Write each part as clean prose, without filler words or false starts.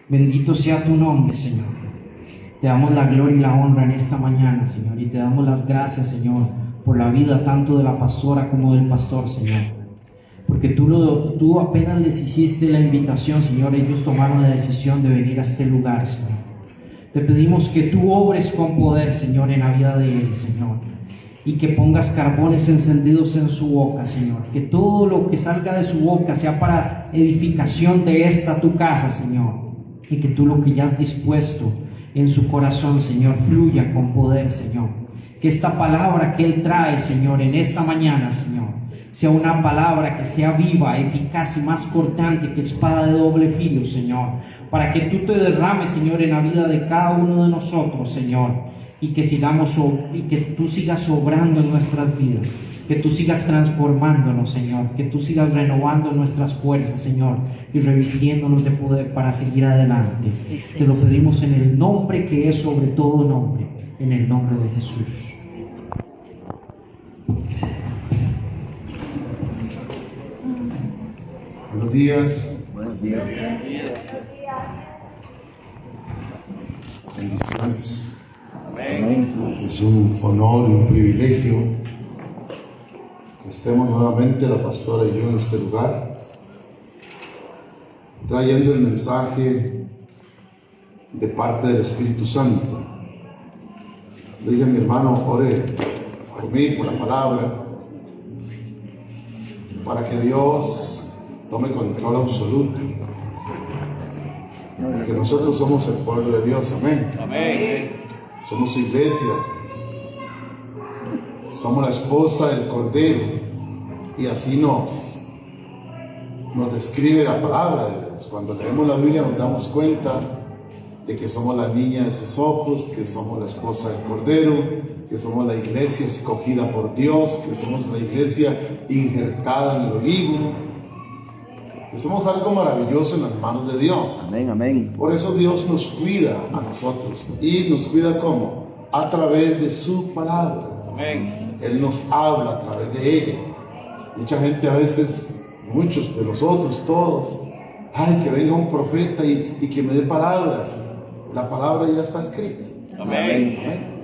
Bendito sea tu nombre, Señor. Te damos la gloria y la honra en esta mañana, Señor, y te damos las gracias, Señor, por la vida tanto de la pastora como del pastor, Señor. Porque tú apenas les hiciste la invitación, Señor, ellos tomaron la decisión de venir a este lugar, Señor. Te pedimos que tú obres con poder, Señor, en la vida de él, Señor, y que pongas carbones encendidos en su boca, Señor. Que todo lo que salga de su boca sea para edificación de esta tu casa, Señor, y que tú lo que ya has dispuesto en su corazón, Señor, fluya con poder, Señor. Que esta palabra que él trae, Señor, en esta mañana, Señor, sea una palabra que sea viva, eficaz y más cortante que espada de doble filo, Señor, para que tú te derrames, Señor, en la vida de cada uno de nosotros, Señor, y que tú sigas obrando en nuestras vidas, que tú sigas transformándonos, Señor, que tú sigas renovando nuestras fuerzas, Señor, y revistiéndonos de poder para seguir adelante. Sí, te lo pedimos en el nombre que es sobre todo nombre, en el nombre de Jesús. Buenos días. Buenos días. Bendiciones. Amén. Es un honor y un privilegio que estemos nuevamente la pastora y yo en este lugar, trayendo el mensaje de parte del Espíritu Santo. Le dije a mi hermano, ore por mí, por la palabra, para que Dios tome control absoluto, porque nosotros somos el pueblo de Dios, amén. Amén. Somos su iglesia, somos la esposa del Cordero, y así nos describe la palabra de Dios. Cuando leemos la Biblia nos damos cuenta de que somos la niña de sus ojos, que somos la esposa del Cordero, que somos la iglesia escogida por Dios, que somos la iglesia injertada en el olivo, que somos algo maravilloso en las manos de Dios. Amén, amén. Por eso Dios nos cuida a nosotros. ¿Y nos cuida cómo? A través de su palabra. Amén. Él nos habla a través de ella. Mucha gente a veces, muchos de nosotros, todos, ay, que venga un profeta y que me dé palabra. La palabra ya está escrita. Amén. Amén.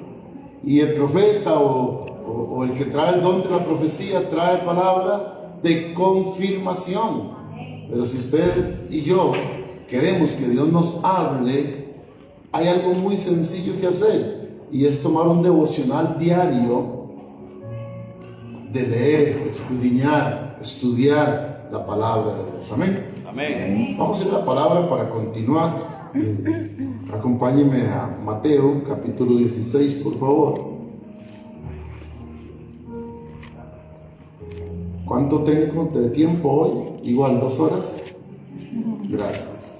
Y el profeta o el que trae el don de la profecía trae palabra de confirmación. Pero si usted y yo queremos que Dios nos hable, hay algo muy sencillo que hacer, y es tomar un devocional diario de leer, escudriñar, estudiar la palabra de Dios. Amén. Amén. Vamos a ir a la palabra para continuar. Acompáñeme a Mateo capítulo 16, por favor. ¿Cuánto tengo de tiempo hoy? Igual 2 horas. Gracias.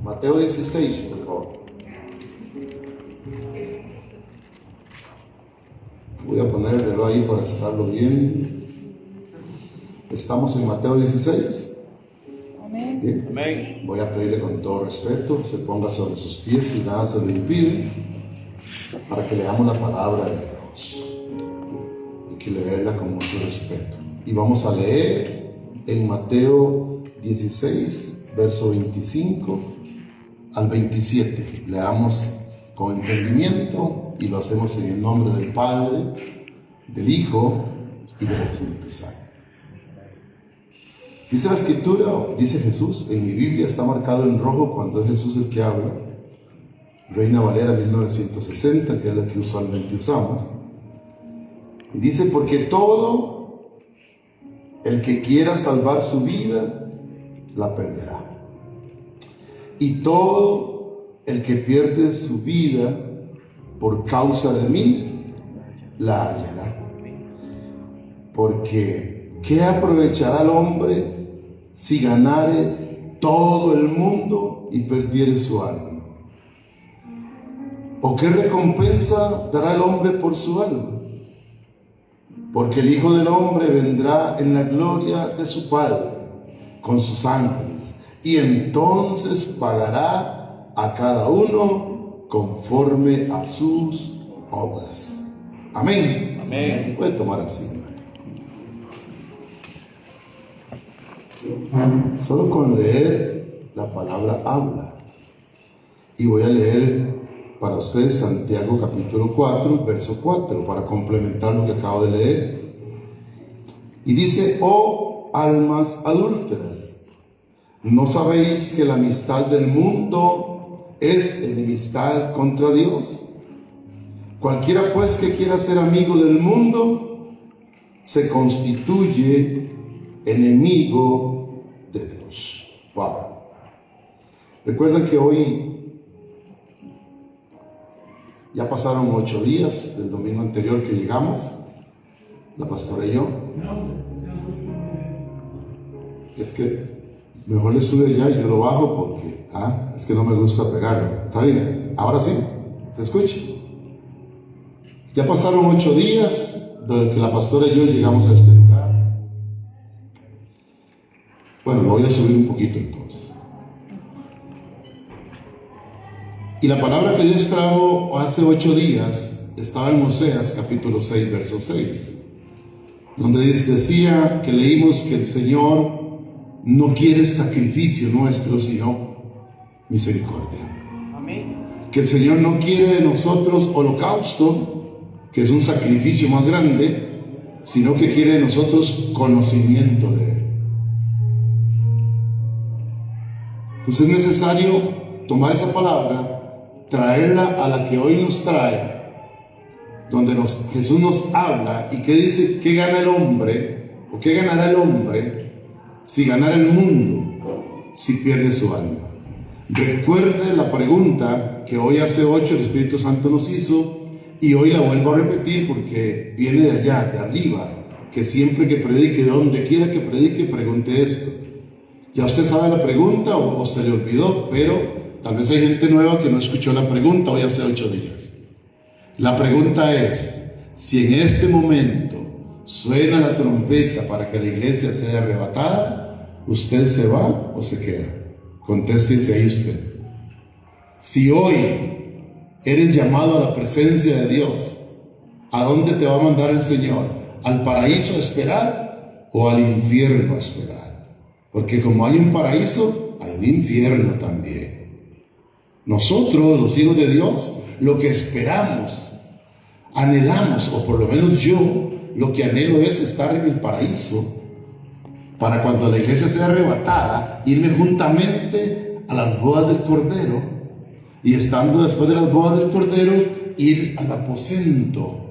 Mateo 16, por favor. Voy a poner el reloj ahí para estarlo viendo. Estamos en Mateo 16. Amén. Bien. Amén. Voy a pedirle con todo respeto, se ponga sobre sus pies si nada se lo impide, para que leamos la palabra de Dios. Hay que leerla con mucho respeto. Y vamos a leer en Mateo 16, verso 25 al 27. Leamos con entendimiento y lo hacemos en el nombre del Padre, del Hijo y del Espíritu Santo. Dice la Escritura, dice Jesús, en mi Biblia está marcado en rojo cuando es Jesús el que habla, Reina Valera 1960, que es la que usualmente usamos, y dice, porque todo el que quiera salvar su vida, la perderá, y todo el que pierde su vida por causa de mí, la hallará. Porque ¿qué aprovechará el hombre si ganare todo el mundo y perdiere su alma? ¿O qué recompensa dará el hombre por su alma? Porque el Hijo del Hombre vendrá en la gloria de su Padre con sus ángeles, y entonces pagará a cada uno conforme a sus obras. Amén. Amén. Puede tomar asiento. Solo con leer la palabra habla. Y voy a leer para ustedes Santiago capítulo 4, verso 4, para complementar lo que acabo de leer. Y dice: oh almas adúlteras, ¿no sabéis que la amistad del mundo es enemistad contra Dios? Cualquiera pues que quiera ser amigo del mundo se constituye enemigo de Dios. Wow. Recuerden que hoy ya pasaron 8 días del domingo anterior que llegamos, la pastora y yo. Es que mejor le sube ya y yo lo bajo porque es que no me gusta pegarlo. ¿Está bien? Ahora sí, ¿se escucha? Ya pasaron 8 días desde que la pastora y yo llegamos a este lugar. Bueno, lo voy a subir un poquito entonces. Y la palabra que Dios trajo hace 8 días estaba en Oseas capítulo 6, verso 6, donde decía que leímos que el Señor no quiere sacrificio nuestro, sino misericordia. Amén. Que el Señor no quiere de nosotros holocausto, que es un sacrificio más grande, sino que quiere de nosotros conocimiento de Él. Entonces es necesario tomar esa palabra, traerla a la que hoy nos trae, donde Jesús nos habla y que dice: ¿qué gana el hombre? ¿O qué ganará el hombre si ganara el mundo, si pierde su alma? Recuerde la pregunta que hoy hace 8 el Espíritu Santo nos hizo, y hoy la vuelvo a repetir porque viene de allá, de arriba, que siempre que predique, donde quiera que predique, pregunte esto. Ya usted sabe la pregunta o se le olvidó, pero tal vez hay gente nueva que no escuchó la pregunta hoy hace 8 días. La pregunta es: si en este momento suena la trompeta para que la iglesia sea arrebatada, ¿usted se va o se queda? Contéstese ahí usted. Si hoy eres llamado a la presencia de Dios, ¿a dónde te va a mandar el Señor? ¿Al paraíso a esperar o al infierno a esperar? Porque como hay un paraíso, hay un infierno también. Nosotros, los hijos de Dios, lo que esperamos, anhelamos, o por lo menos yo, lo que anhelo es estar en el paraíso, para cuando la iglesia sea arrebatada, irme juntamente a las bodas del Cordero, y estando después de las bodas del Cordero, ir al aposento,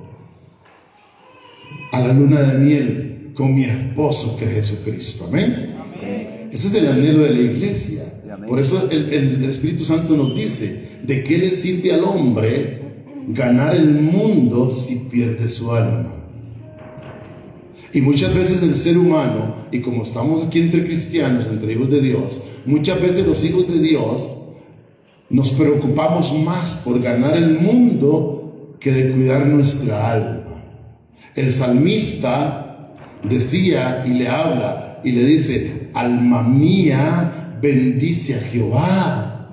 a la luna de miel, con mi esposo que es Jesucristo. Amén. Amén. Ese es el anhelo de la iglesia. Amén. Por eso el Espíritu Santo nos dice: ¿de qué le sirve al hombre ganar el mundo si pierde su alma? Y muchas veces el ser humano, y como estamos aquí entre cristianos, entre hijos de Dios, muchas veces los hijos de Dios nos preocupamos más por ganar el mundo que de cuidar nuestra alma. El salmista decía y le habla y le dice: alma mía, bendice a Jehová,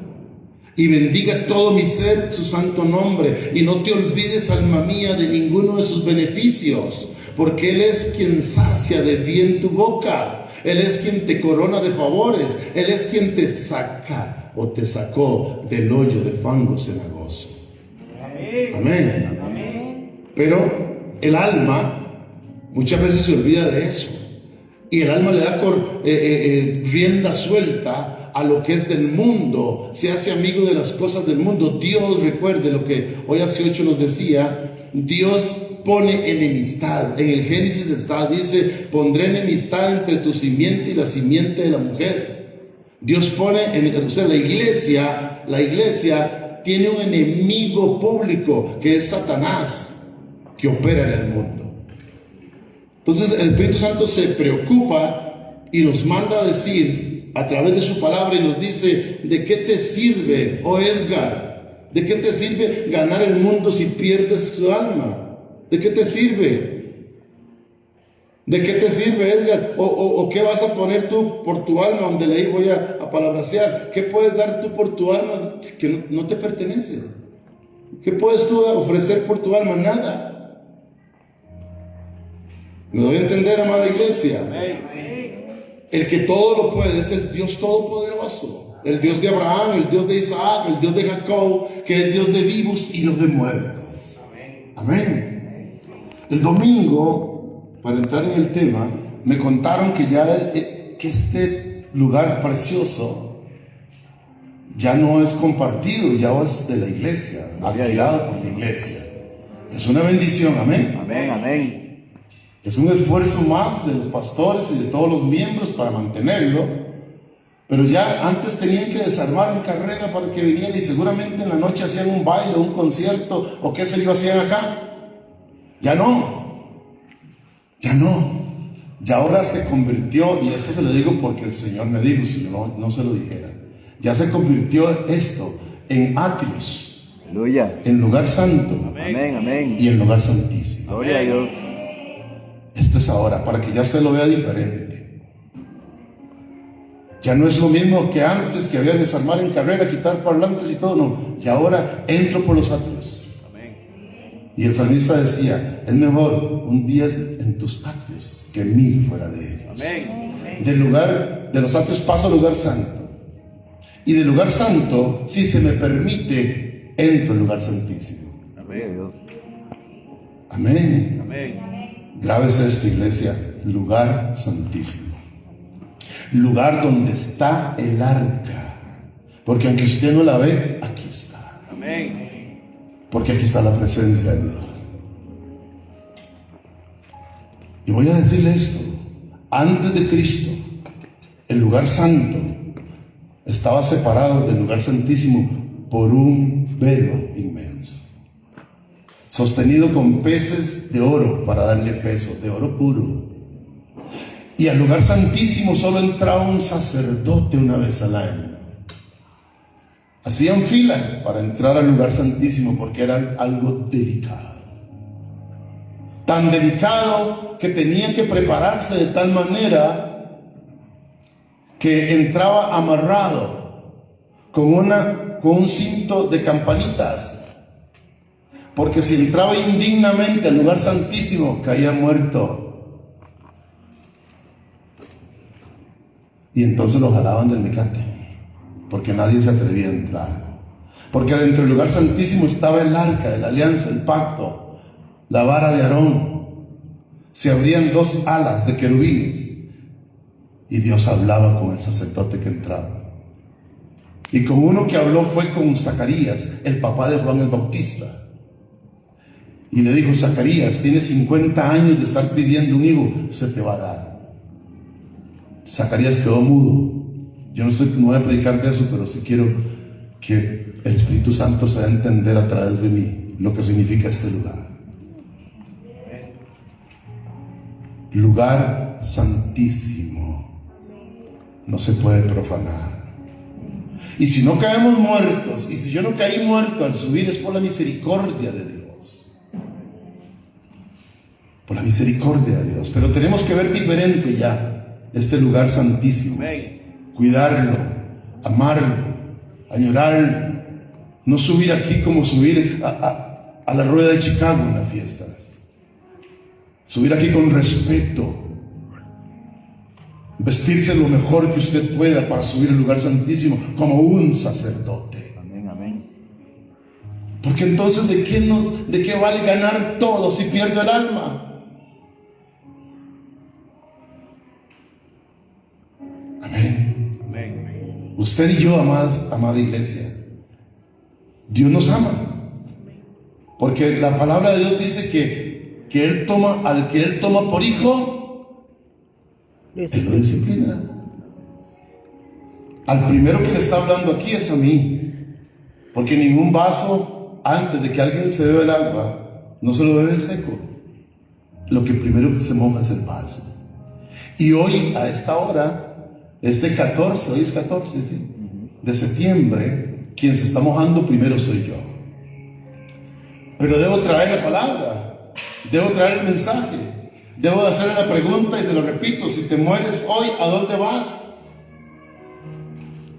y bendiga todo mi ser su santo nombre, y no te olvides, alma mía, de ninguno de sus beneficios, porque Él es quien sacia de bien tu boca, Él es quien te corona de favores, Él es quien te saca o te sacó del hoyo de fango cenagoso. Amén. Amén. Pero el alma muchas veces se olvida de eso, y el alma le da rienda suelta a lo que es del mundo, se hace amigo de las cosas del mundo. Dios, recuerde lo que hoy hace 8 nos decía, Dios pone enemistad. En el Génesis dice: pondré enemistad entre tu simiente y la simiente de la mujer. Dios pone, la iglesia tiene un enemigo público que es Satanás, que opera en el mundo. Entonces el Espíritu Santo se preocupa y nos manda a decir a través de su palabra, y nos dice: ¿de qué te sirve, oh Edgar? ¿De qué te sirve ganar el mundo si pierdes tu alma? ¿De qué te sirve? ¿De qué te sirve, Edgar? ¿O qué vas a poner tú por tu alma? Donde leí voy a palabrasear. ¿Qué puedes dar tú por tu alma que no te pertenece? ¿Qué puedes tú ofrecer por tu alma? Nada. ¿Me doy a entender, amada iglesia? El que todo lo puede es el Dios todopoderoso, el Dios de Abraham, el Dios de Isaac, el Dios de Jacob, que es Dios de vivos y los de muertos. Amén. El domingo, para entrar en el tema, me contaron que ya que este lugar precioso ya no es compartido, ya es de la iglesia, alquilado por la iglesia. Es una bendición, amén. Amén, amén. Es un esfuerzo más de los pastores y de todos los miembros para mantenerlo, pero ya antes tenían que desarmar en carrera para que viniera y seguramente en la noche hacían un baile, un concierto o qué sé yo hacían acá. Ya no, ya ahora se convirtió, y esto se lo digo porque el Señor me dijo, si no se lo dijera, ya se convirtió esto en atrios, Aleluya. en lugar santo Amén, amén. y en lugar santísimo. Gloria a Dios. Esto es ahora, para que ya usted lo vea diferente. Ya no es lo mismo que antes, que había que desarmar en carrera, quitar parlantes y todo, no. Y ahora entro por los atrios. Y el salmista decía, es mejor un día en tus atrios que 1000 fuera de ellos. Amén. Del lugar, de los atrios paso al lugar santo. Y del lugar santo, si se me permite, entro al lugar santísimo. Gloria a Dios. Amén. Amén. Grábese esto, iglesia, lugar santísimo. Lugar donde está el arca. Porque aunque usted no la ve, aquí está. Amén. Porque aquí está la presencia de Dios. Y voy a decirle esto. Antes de Cristo, el lugar santo estaba separado del lugar santísimo por un velo inmenso, sostenido con peces de oro para darle peso, de oro puro. Y al lugar santísimo solo entraba un sacerdote una vez al año. Hacían fila para entrar al lugar santísimo porque era algo delicado. Tan delicado que tenía que prepararse de tal manera que entraba amarrado con un cinto de campanitas. Porque si entraba indignamente al lugar santísimo, caía muerto. Y entonces lo jalaban del mecate, porque nadie se atrevía a entrar. Porque dentro del lugar santísimo estaba el arca de la alianza, el pacto, la vara de Aarón. Se abrían 2 alas de querubines y Dios hablaba con el sacerdote que entraba. Y con uno que habló fue con Zacarías, el papá de Juan el Bautista. Y le dijo, Zacarías, tienes 50 años de estar pidiendo un hijo, se te va a dar. Zacarías quedó mudo. Yo no voy a predicar de eso, pero sí quiero que el Espíritu Santo se dé a entender a través de mí lo que significa este lugar. Lugar santísimo. No se puede profanar. Y si no caemos muertos, y si yo no caí muerto al subir, es por la misericordia de Dios. Por la misericordia de Dios. Pero tenemos que ver diferente ya este lugar santísimo. Cuidarlo, amarlo, añorarlo. No subir aquí como subir a la rueda de Chicago en las fiestas. Subir aquí con respeto. Vestirse lo mejor que usted pueda para subir al lugar santísimo como un sacerdote. Amén, amén. Porque entonces ¿de qué vale ganar todo si pierde el alma? Amén. Amén. Usted y yo, amada iglesia, Dios nos ama. Porque la palabra de Dios dice que Él toma, al que Él toma por hijo, Él lo disciplina. Al primero que le está hablando aquí es a mí. Porque ningún vaso, antes de que alguien se beba el agua, no se lo bebe seco. Lo que primero que se moja es el vaso. Y hoy, a esta hora, hoy es 14, ¿sí? De septiembre, quien se está mojando primero soy yo. Pero debo traer la palabra, debo traer el mensaje, debo de hacerle la pregunta y se lo repito, si te mueres hoy, ¿a dónde vas?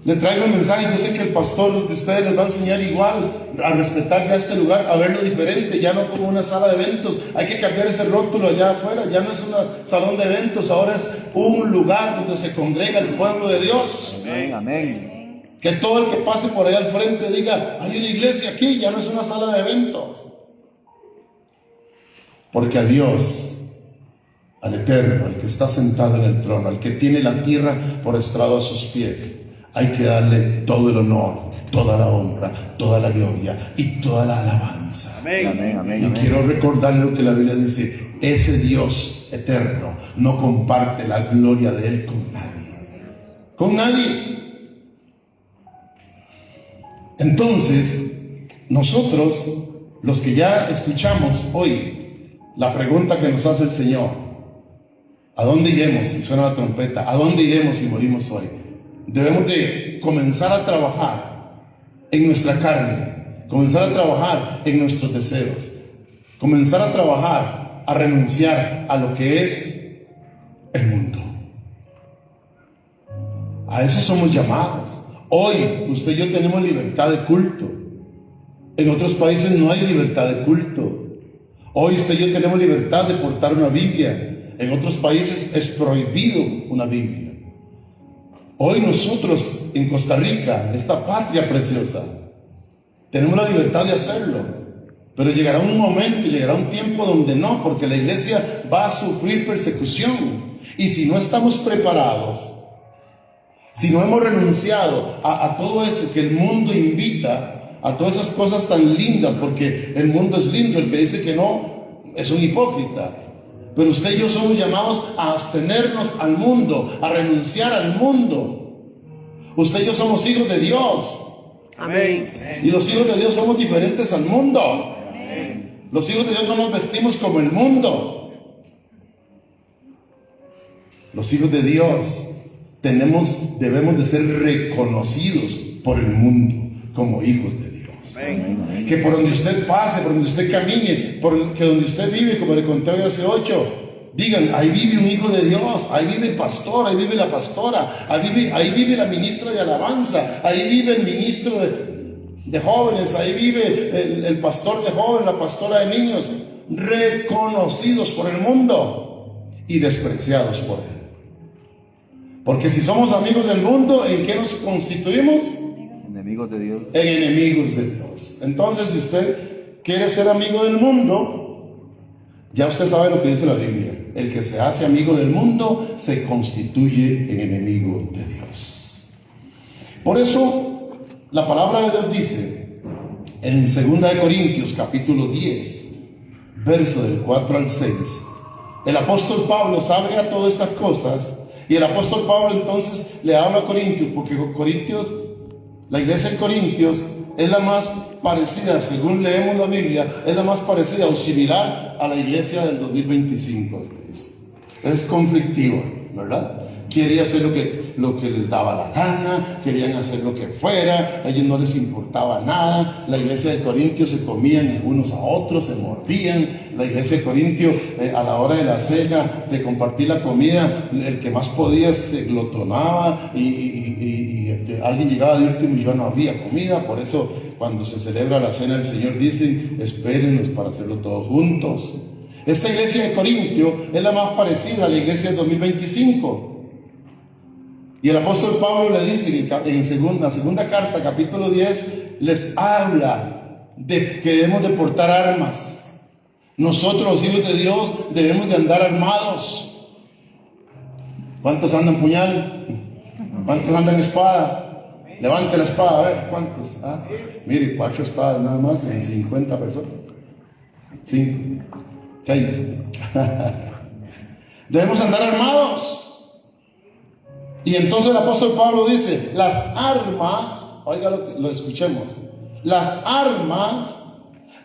Le traigo el mensaje. Yo sé que el pastor de ustedes les va a enseñar igual a respetar ya este lugar, a verlo diferente, ya no como una sala de eventos. Hay que cambiar ese rótulo allá afuera. Ya no es un salón de eventos, ahora es un lugar donde se congrega el pueblo de Dios. Amén, amén. Que todo el que pase por allá al frente diga: hay una iglesia aquí, ya no es una sala de eventos. Porque a Dios, al Eterno, al que está sentado en el trono, al que tiene la tierra por estrado a sus pies, hay que darle todo el honor, toda la honra, toda la gloria y toda la alabanza. Amén, amén, amén. Y quiero recordarle lo que la Biblia dice: ese Dios eterno no comparte la gloria de Él con nadie. Con nadie. Entonces, nosotros, los que ya escuchamos hoy la pregunta que nos hace el Señor: ¿a dónde iremos si suena la trompeta? ¿A dónde iremos si morimos hoy? Debemos de comenzar a trabajar en nuestra carne, comenzar a trabajar en nuestros deseos, comenzar a trabajar, a renunciar a lo que es el mundo. A eso somos llamados. Hoy usted y yo tenemos libertad de culto. En otros países no hay libertad de culto. Hoy usted y yo tenemos libertad de portar una Biblia. En otros países es prohibido una Biblia. Hoy nosotros en Costa Rica, esta patria preciosa, tenemos la libertad de hacerlo. Pero llegará un momento, llegará un tiempo donde no, porque la iglesia va a sufrir persecución. Y si no estamos preparados, si no hemos renunciado a todo eso que el mundo invita, a todas esas cosas tan lindas, porque el mundo es lindo, el que dice que no es un hipócrita. Pero usted y yo somos llamados a abstenernos al mundo, a renunciar al mundo. Usted y yo somos hijos de Dios. Amén. Y los hijos de Dios somos diferentes al mundo. Amén. Los hijos de Dios no nos vestimos como el mundo. Los hijos de Dios debemos de ser reconocidos por el mundo como hijos de Dios. Amén. Que por donde usted pase, por donde usted camine, que donde usted vive, como le conté hoy hace 8, digan: ahí vive un hijo de Dios, ahí vive el pastor, ahí vive la pastora, ahí vive la ministra de alabanza, ahí vive el ministro de jóvenes, ahí vive el pastor de jóvenes, la pastora de niños, reconocidos por el mundo y despreciados por él. Porque si somos amigos del mundo, ¿en qué nos constituimos? Enemigos de Dios. En enemigos de Dios. Entonces, si usted quiere ser amigo del mundo, ya usted sabe lo que dice la Biblia: el que se hace amigo del mundo se constituye en enemigo de Dios. Por eso la palabra de Dios dice en 2 Corintios capítulo 10, verso del 4 al 6, el apóstol Pablo sabe a todas estas cosas. Y el apóstol Pablo entonces le habla a Corintios, porque Corintios, la iglesia de Corintios, es la más parecida, según leemos la Biblia, es la más parecida o similar a la iglesia del 2025 de Cristo. Es conflictiva, ¿verdad? Quería hacer lo que les daba la gana, querían hacer lo que fuera, a ellos no les importaba nada. La iglesia de Corintios se comían unos a otros, se mordían. La iglesia de Corintios, a la hora de la cena, de compartir la comida, el que más podía se glotonaba y alguien llegaba de último y ya no había comida. Por eso cuando se celebra la cena del Señor dicen: espérenos para hacerlo todos juntos. Esta iglesia de Corintio es la más parecida a la iglesia del 2025. Y el apóstol Pablo le dice en la segunda carta, capítulo 10, les habla de que debemos de portar armas. Nosotros, los hijos de Dios, debemos de andar armados. ¿Cuántos andan puñal? ¿Cuántos andan espada? Levante la espada, a ver, ¿cuántos? Mire, 4 espadas nada más en 50 personas. 5, 6. Debemos andar armados. Y entonces el apóstol Pablo dice: las armas, oiga lo escuchemos, las armas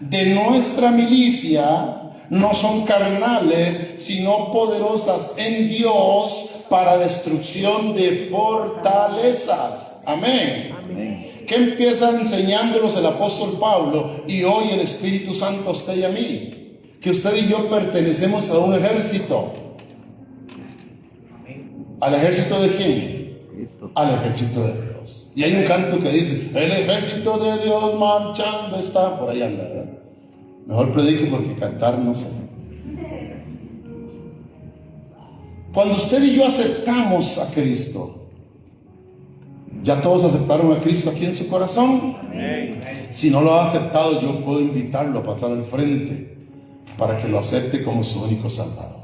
de nuestra milicia no son carnales, sino poderosas en Dios para destrucción de fortalezas. Amén. Amén. ¿Qué empieza enseñándonos el apóstol Pablo y hoy el Espíritu Santo a usted y a mí? Que usted y yo pertenecemos a un ejército. ¿Al ejército de quién? Cristo. Al ejército de Dios. Y hay un canto que dice, el ejército de Dios marchando está, por ahí anda, ¿verdad? Mejor predico porque cantar no sé. Cuando usted y yo aceptamos a Cristo, ¿ya todos aceptaron a Cristo aquí en su corazón? Si no lo ha aceptado, yo puedo invitarlo a pasar al frente para que lo acepte como su único Salvador.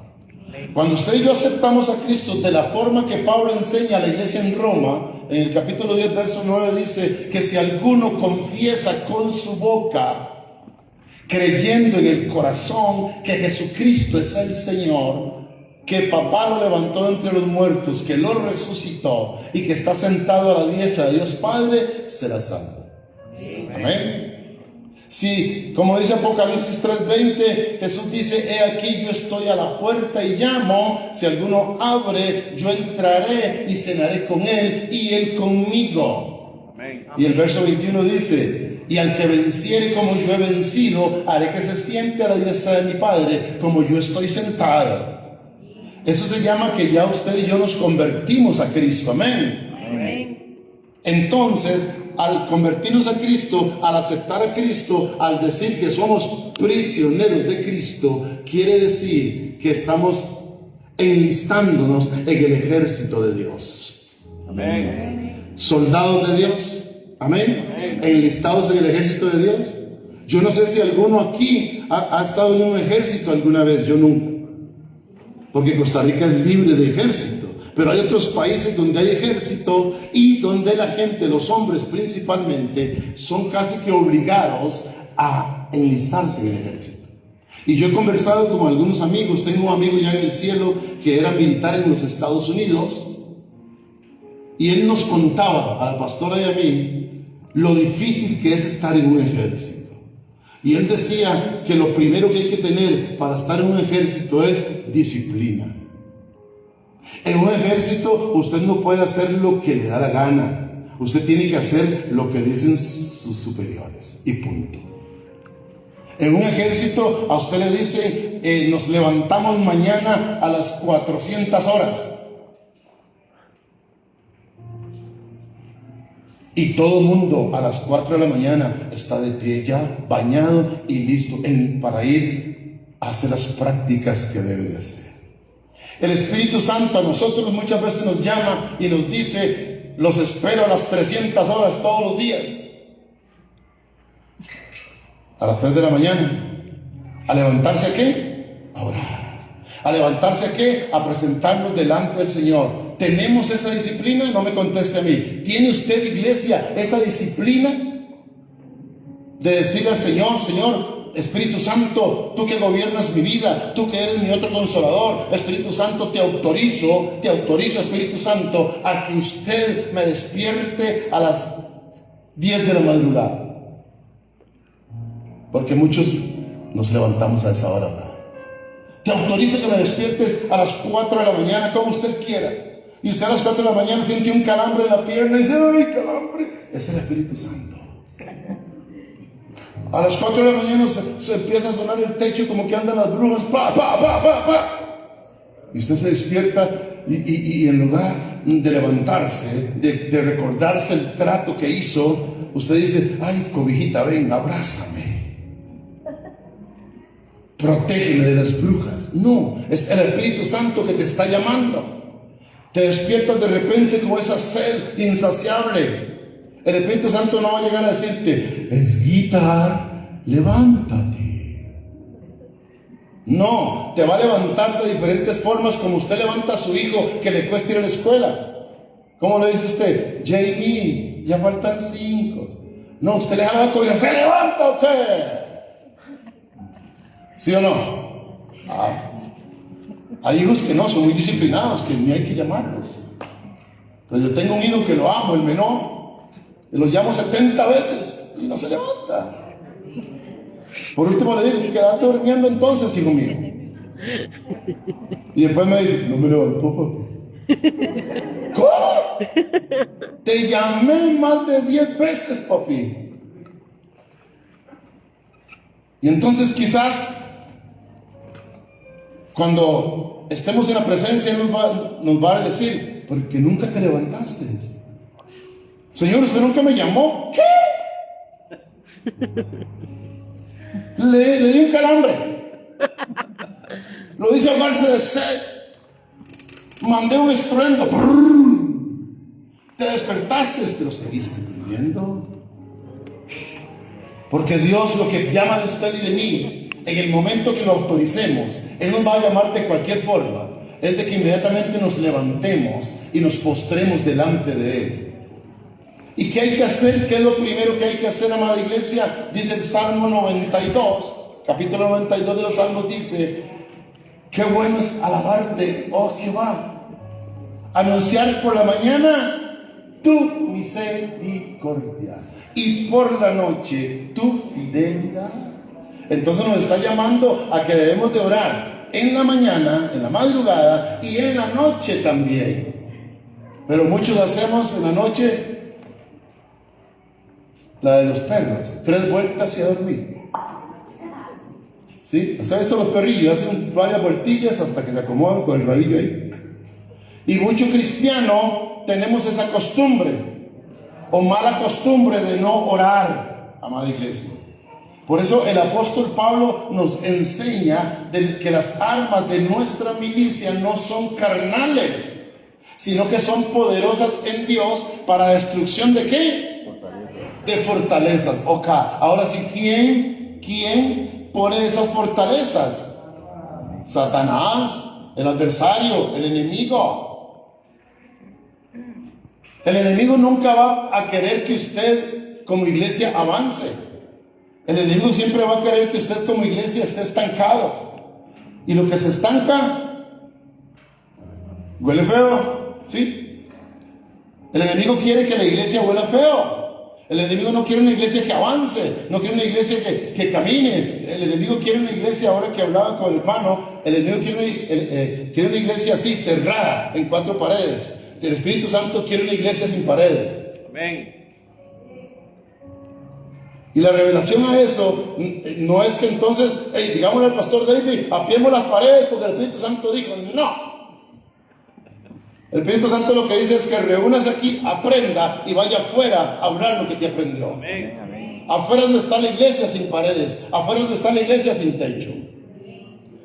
Cuando usted y yo aceptamos a Cristo de la forma que Pablo enseña a la iglesia en Roma, en el capítulo 10, verso 9 dice que si alguno confiesa con su boca, creyendo en el corazón que Jesucristo es el Señor, que papá lo levantó entre los muertos, que lo resucitó y que está sentado a la diestra de Dios Padre, será salvo. Amén. Si, como dice Apocalipsis 3:20, Jesús dice, he aquí yo estoy a la puerta y llamo, si alguno abre, yo entraré y cenaré con él y él conmigo. Amén. Y el verso 21 dice, y al que venciere como yo he vencido, haré que se siente a la diestra de mi Padre, como yo estoy sentado. Eso se llama que ya usted y yo nos convertimos a Cristo. Amén. Amén. Entonces, al convertirnos a Cristo, al aceptar a Cristo, al decir que somos prisioneros de Cristo, quiere decir que estamos enlistándonos en el ejército de Dios. Amén. Soldados de Dios. Amén. Amén. Enlistados en el ejército de Dios. Yo no sé si alguno aquí ha estado en un ejército alguna vez. Yo nunca. Porque Costa Rica es libre de ejército. Pero hay otros países donde hay ejército y donde la gente, los hombres principalmente, son casi que obligados a enlistarse en el ejército. Y yo he conversado con algunos amigos. Tengo un amigo ya en el cielo que era militar en los Estados Unidos. Y él nos contaba, a la pastora y a mí, lo difícil que es estar en un ejército. Y él decía que lo primero que hay que tener para estar en un ejército es disciplina. En un ejército usted no puede hacer lo que le da la gana. Usted tiene que hacer lo que dicen sus superiores y punto. En un ejército a usted le dicen, nos levantamos mañana a las 400 horas. Y todo el mundo a las 4 de la mañana está de pie ya, bañado y listo para ir a hacer las prácticas que debe de hacer. El Espíritu Santo a nosotros muchas veces nos llama y nos dice, los espero a las 300 horas todos los días. A las 3 de la mañana. ¿A levantarse a qué? A orar. ¿A levantarse a qué? A presentarnos delante del Señor. ¿Tenemos esa disciplina? No me conteste a mí. ¿Tiene usted, iglesia, esa disciplina de decirle al Señor, Señor, Espíritu Santo, tú que gobiernas mi vida, tú que eres mi otro consolador, Espíritu Santo, te autorizo, Espíritu Santo, a que usted me despierte a las 10 de la madrugada? Porque muchos nos levantamos a esa hora, ¿verdad? Te autorizo que me despiertes a las 4 de la mañana, como usted quiera. Y usted a las 4 de la mañana siente un calambre en la pierna y dice, ¡ay, calambre! Es el Espíritu Santo. A las 4 de la mañana se empieza a sonar el techo como que andan las brujas, ¡pa, pa, pa, pa, pa! Y usted se despierta y en lugar de levantarse, de recordarse el trato que hizo, usted dice, ¡ay, cobijita, ven, abrázame! Protégeme de las brujas. No, es el Espíritu Santo que te está llamando. Te despiertas de repente con esa sed insaciable. El Espíritu Santo no va a llegar a decirte, Esguitar, levántate. No, te va a levantar de diferentes formas, como usted levanta a su hijo que le cuesta ir a la escuela. ¿Cómo le dice usted? Jamie, ya faltan 5. No, usted le jala la cobija, ¿se levanta o qué? ¿Sí o no? Hay hijos que no, son muy disciplinados, que ni hay que llamarlos. Entonces yo tengo un hijo que lo amo, el menor, y lo llamo 70 veces y no se levanta. Por último le digo, quédate durmiendo entonces, hijo mío. Y después me dice, no me levantó, papi. ¿Cómo? Te llamé más de 10 veces, papi. Y entonces quizás cuando estemos en la presencia nos va a decir, porque nunca te levantaste. Señor, usted nunca me llamó. ¿Qué? Le di un calambre. Lo hice ahogarse de sed. Mandé un estruendo. Te despertaste, pero seguiste durmiendo. Porque Dios lo que llama de usted y de mí, en el momento que lo autoricemos, Él nos va a llamar de cualquier forma, es de que inmediatamente nos levantemos y nos postremos delante de Él. ¿Y qué hay que hacer? ¿Qué es lo primero que hay que hacer, amada iglesia? Dice el Salmo 92, capítulo 92 de los Salmos, dice: qué bueno es alabarte, oh Jehová, anunciar por la mañana tu misericordia y por la noche tu fidelidad. Entonces nos está llamando a que debemos de orar en la mañana, en la madrugada y en la noche también. Pero muchos hacemos en la noche la de los perros, 3 vueltas y a dormir. ¿Sí? ¿Has visto los perrillos? Hacen varias vueltillas hasta que se acomodan con el rabillo ahí. Y muchos cristianos tenemos esa costumbre o mala costumbre de no orar, amada iglesia. Por eso el apóstol Pablo nos enseña que las armas de nuestra milicia no son carnales, sino que son poderosas en Dios para destrucción de ¿qué? De fortalezas. Ok, ahora sí, ¿quién pone esas fortalezas? Satanás, el adversario, el enemigo. El enemigo nunca va a querer que usted como iglesia avance. El enemigo siempre va a querer que usted como iglesia esté estancado. Y lo que se estanca huele feo, ¿sí? El enemigo quiere que la iglesia huela feo. El enemigo no quiere una iglesia que avance, no quiere una iglesia que camine. El enemigo quiere una iglesia, ahora que hablaba con el hermano, el enemigo quiere una iglesia así, cerrada, en 4 paredes. El Espíritu Santo quiere una iglesia sin paredes. Amén. Y la revelación a eso no es que entonces, digámosle al pastor David, apiemos las paredes porque el Espíritu Santo dijo, no. El Espíritu Santo lo que dice es que reúnase aquí, aprenda y vaya afuera a hablar lo que te aprendió. Amén. Afuera donde está la iglesia sin paredes, afuera donde está la iglesia sin techo.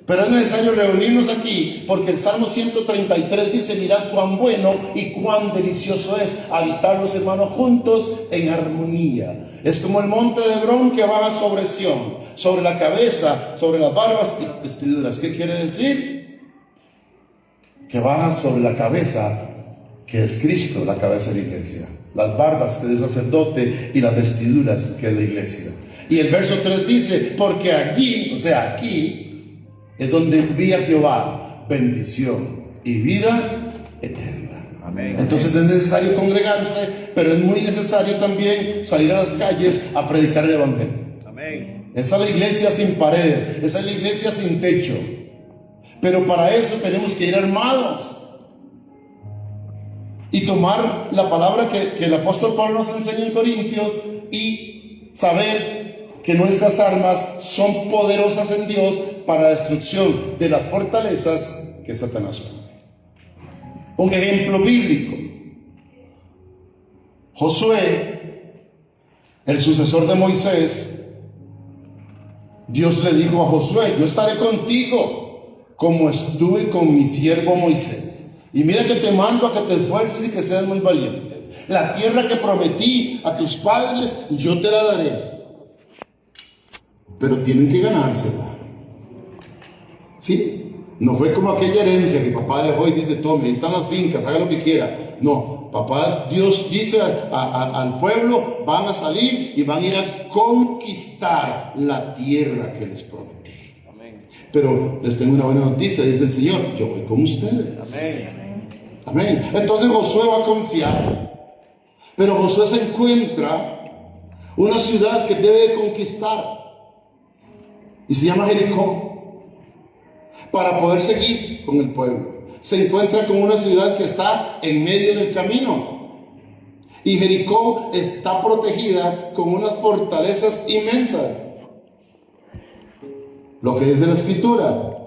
Pero es necesario reunirnos aquí porque el Salmo 133 dice: mirad cuán bueno y cuán delicioso es habitar los hermanos juntos en armonía. Es como el monte de Hebrón que baja sobre Sión, sobre la cabeza, sobre las barbas y vestiduras. ¿Qué quiere decir? Que baja sobre la cabeza, que es Cristo, la cabeza de la iglesia, las barbas, que es el sacerdote, y las vestiduras, que es la iglesia. Y el verso 3 dice: porque allí, o sea, aquí, es donde envía Jehová bendición y vida eterna. Amén. Entonces es necesario congregarse, pero es muy necesario también salir a las calles a predicar el evangelio. Amén. Esa es la iglesia sin paredes, esa es la iglesia sin techo. Pero para eso tenemos que ir armados y tomar la palabra que el apóstol Pablo nos enseña en Corintios y saber que nuestras armas son poderosas en Dios para la destrucción de las fortalezas que Satanás pone. Un ejemplo bíblico: Josué, el sucesor de Moisés. Dios le dijo a Josué: yo estaré contigo como estuve con mi siervo Moisés. Y mira que te mando a que te esfuerces y que seas muy valiente. La tierra que prometí a tus padres, yo te la daré. Pero tienen que ganársela. ¿Sí? No fue como aquella herencia que papá dejó y dice: tome, ahí están las fincas, haga lo que quiera. No, papá, Dios dice al pueblo: van a salir y van a ir a conquistar la tierra que les prometí. Pero les tengo una buena noticia, dice el Señor: yo voy con ustedes. Amén. Amén. Entonces Josué va a confiar. Pero Josué se encuentra una ciudad que debe conquistar. Y se llama Jericó. Para poder seguir con el pueblo. Se encuentra con una ciudad que está en medio del camino. Y Jericó está protegida con unas fortalezas inmensas. Lo que dice la Escritura: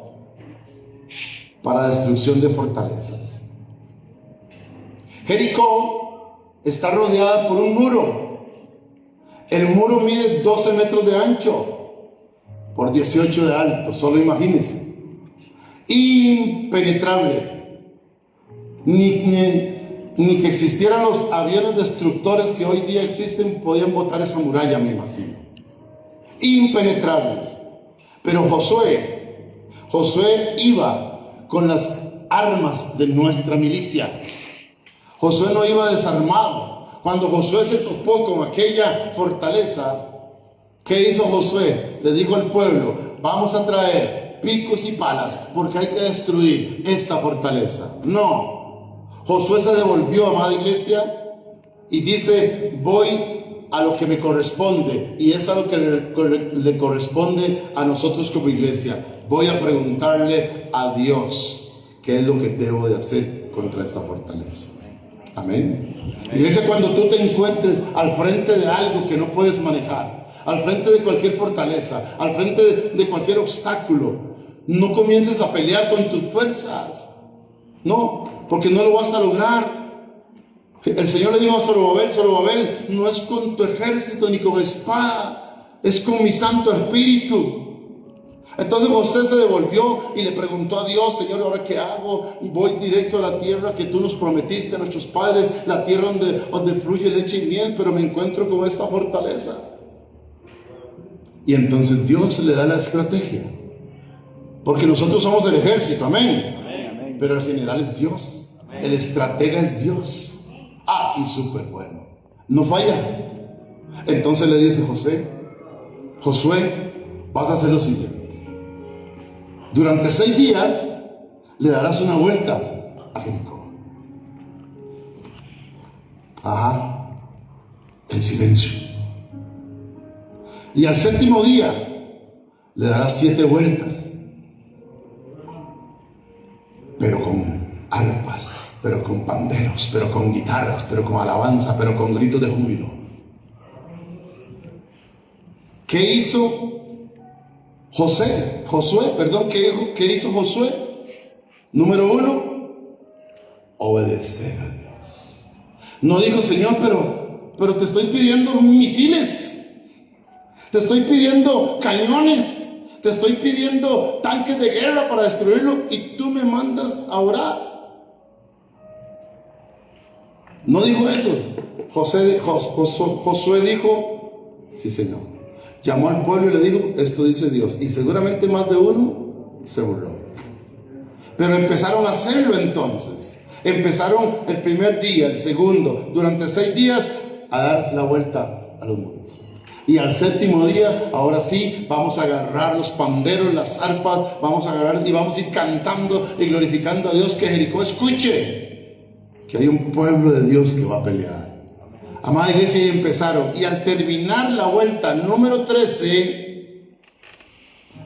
para destrucción de fortalezas. Jericó está rodeada por un muro. El muro mide 12 metros de ancho por 18 de alto, solo imagínense. Impenetrable. Ni que existieran los aviones destructores que hoy día existen podían botar esa muralla, me imagino. Impenetrables. Pero Josué iba con las armas de nuestra milicia. Josué no iba desarmado. Cuando Josué se topó con aquella fortaleza, ¿qué hizo Josué? Le dijo al pueblo: vamos a traer picos y palas porque hay que destruir esta fortaleza. No, Josué se devolvió, amada iglesia, y dice: voy a lo que me corresponde, y es a lo que le corresponde a nosotros como iglesia. Voy a preguntarle a Dios qué es lo que debo de hacer contra esta fortaleza. Amén. Iglesia, cuando tú te encuentres al frente de algo que no puedes manejar, al frente de cualquier fortaleza, al frente de cualquier obstáculo, no comiences a pelear con tus fuerzas. No, porque no lo vas a lograr. El Señor le dijo a Zorobabel: Zorobabel, no es con tu ejército ni con espada, es con mi Santo Espíritu. Entonces José se devolvió y le preguntó a Dios: Señor, ¿ahora qué hago? Voy directo a la tierra que tú nos prometiste a nuestros padres, la tierra donde fluye leche y miel, pero me encuentro con esta fortaleza. Y entonces Dios le da la estrategia, porque nosotros somos el ejército, amén. Amén. Pero el general es Dios, amén. El estratega es Dios. Y súper bueno, no falla. Entonces le dice Josué, vas a hacer lo siguiente: durante 6 días le darás una vuelta a Jericó. En silencio. Y al 7º día le darás 7 vueltas, pero con arpas, pero con panderos, pero con guitarras, pero con alabanza, pero con gritos de júbilo. ¿Qué hizo Josué? ¿Qué hizo Josué? Número 1, obedecer a Dios. No dijo: Señor, pero te estoy pidiendo misiles, te estoy pidiendo cañones, te estoy pidiendo tanques de guerra para destruirlo, y tú me mandas a orar. No dijo eso. Josué dijo: sí, Señor. Llamó al pueblo y le dijo: esto dice Dios. Y seguramente más de uno se burló. Pero empezaron a hacerlo entonces. Empezaron el primer día, el segundo, durante 6 días a dar la vuelta a los muros. Y al 7º día, ahora sí, vamos a agarrar los panderos, las arpas, vamos a agarrar y vamos a ir cantando y glorificando a Dios. Que Jericó escuche que hay un pueblo de Dios que va a pelear. Amada iglesia, y empezaron. Y al terminar la vuelta número 13,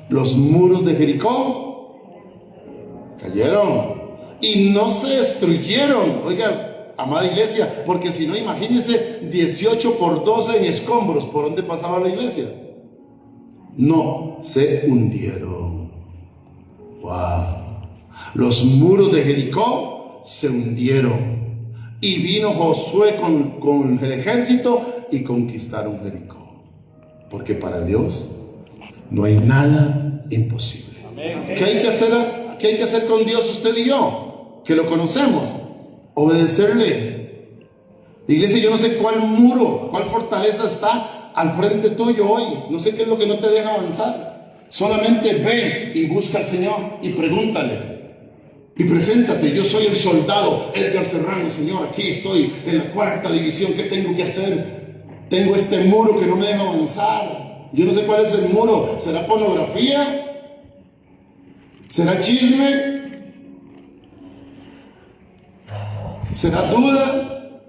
los muros de Jericó cayeron y no se destruyeron. Oiga, amada iglesia, porque si no, imagínense 18 por 12 en escombros. ¿Por dónde pasaba la iglesia? No, se hundieron. ¡Wow! Los muros de Jericó se hundieron. Y vino Josué con el ejército y conquistaron Jericó. Porque para Dios no hay nada imposible. ¿Qué hay que hacer con Dios usted y yo? Que lo conocemos. Obedecerle. Iglesia, yo no sé cuál muro, cuál fortaleza está al frente tuyo hoy. No sé qué es lo que no te deja avanzar. Solamente ve y busca al Señor y pregúntale. Y preséntate: yo soy el soldado Edgar Serrano, Señor, aquí estoy en la 4ª división, ¿qué tengo que hacer? Tengo este muro que no me deja avanzar. Yo no sé cuál es el muro. ¿Será pornografía? ¿Será chisme? ¿Será duda?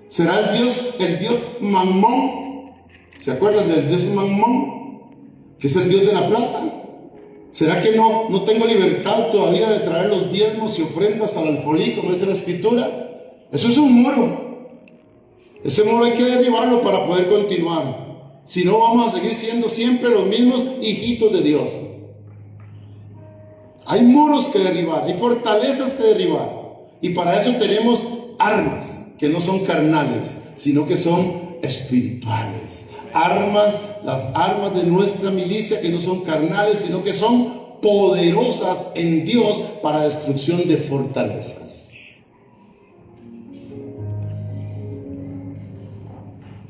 ¿Será el dios Mamón? ¿Se acuerdan del dios Mamón? Que es el dios de la plata. ¿Será que no tengo libertad todavía de traer los diezmos y ofrendas al alfolí, como dice la Escritura? Eso es un muro. Ese muro hay que derribarlo para poder continuar. Si no, vamos a seguir siendo siempre los mismos hijitos de Dios. Hay muros que derribar, hay fortalezas que derribar. Y para eso tenemos armas que que no son carnales, sino que son espirituales. Las armas de nuestra milicia que no son carnales, sino que son poderosas en Dios para destrucción de fortalezas.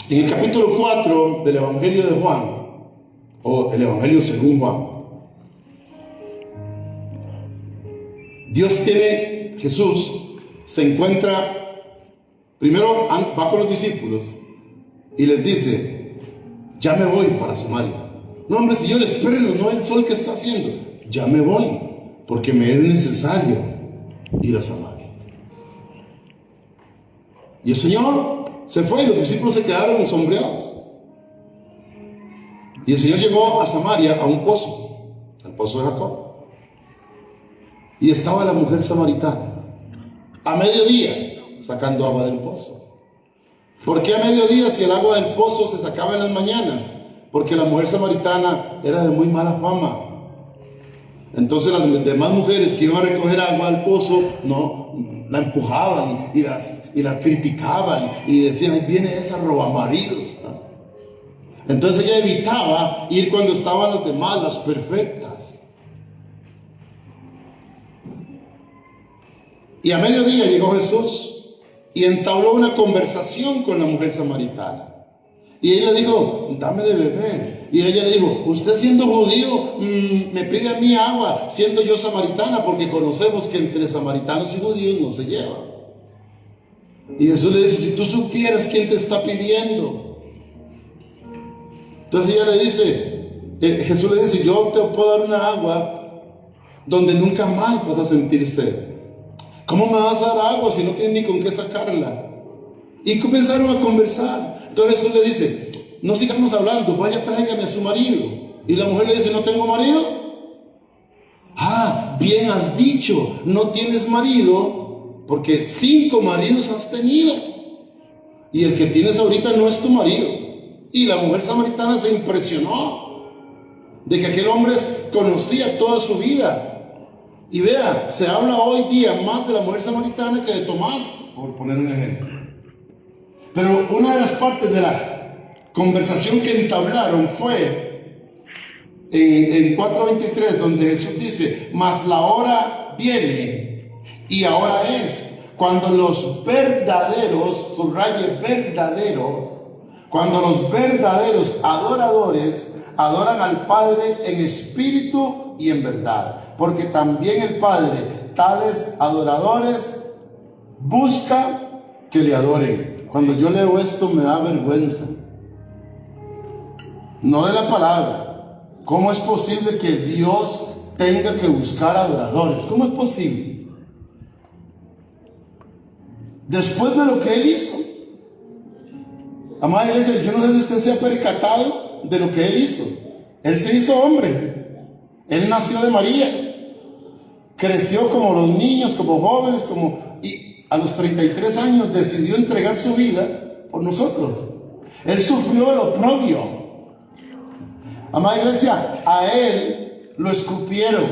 En el capítulo 4 del Evangelio de Juan, o el Evangelio según Juan, Jesús se encuentra, primero va con los discípulos y les dice: ya me voy para Samaria. No, hombre, si yo les espero, no el sol que está haciendo. Ya me voy, porque me es necesario ir a Samaria. Y el Señor se fue y los discípulos se quedaron sombreados. Y el Señor llegó a Samaria, a un pozo, al pozo de Jacob. Y estaba la mujer samaritana, a mediodía, sacando agua del pozo. ¿Por qué a mediodía si el agua del pozo se sacaba en las mañanas? Porque la mujer samaritana era de muy mala fama. Entonces las demás mujeres que iban a recoger agua al pozo, no, la empujaban y la criticaban y decían: ahí viene esa robamaridos, ¿no? Entonces ella evitaba ir cuando estaban las demás, las perfectas. Y a mediodía llegó Jesús y entabló una conversación con la mujer samaritana. Y él le dijo: dame de beber. Y ella le dijo: usted siendo judío, me pide a mí agua, siendo yo samaritana, porque conocemos que entre samaritanos y judíos no se lleva. Y Jesús le dice: si tú supieras quién te está pidiendo. Entonces ella le dice, Jesús le dice: yo te puedo dar una agua donde nunca más vas a sentir sed. ¿Cómo me vas a dar agua si no tienes ni con qué sacarla? Y comenzaron a conversar. Entonces Jesús le dice: no sigamos hablando, vaya, tráigame a su marido. Y la mujer le dice: ¿no tengo marido? Ah, bien has dicho, no tienes marido, porque 5 maridos has tenido. Y el que tienes ahorita no es tu marido. Y la mujer samaritana se impresionó de que aquel hombre conocía toda su vida. Y vea, se habla hoy día más de la mujer samaritana que de Tomás, por poner un ejemplo. Pero una de las partes de la conversación que entablaron fue en 4:23, donde Jesús dice: mas la hora viene y ahora es cuando los verdaderos, subraye verdaderos, cuando los verdaderos adoradores adoran al Padre en espíritu y en verdad, porque también el Padre tales adoradores busca que le adoren. Cuando yo leo esto me da vergüenza, no de la palabra. ¿Cómo es posible que Dios tenga que buscar adoradores? ¿Cómo es posible? Después de lo que Él hizo. Amada iglesia, yo no sé si usted se ha percatado de lo que Él hizo. Él se hizo hombre. Él nació de María. Creció como los niños, como jóvenes, y a los 33 años decidió entregar su vida por nosotros. Él sufrió el oprobio. Amada iglesia, a Él lo escupieron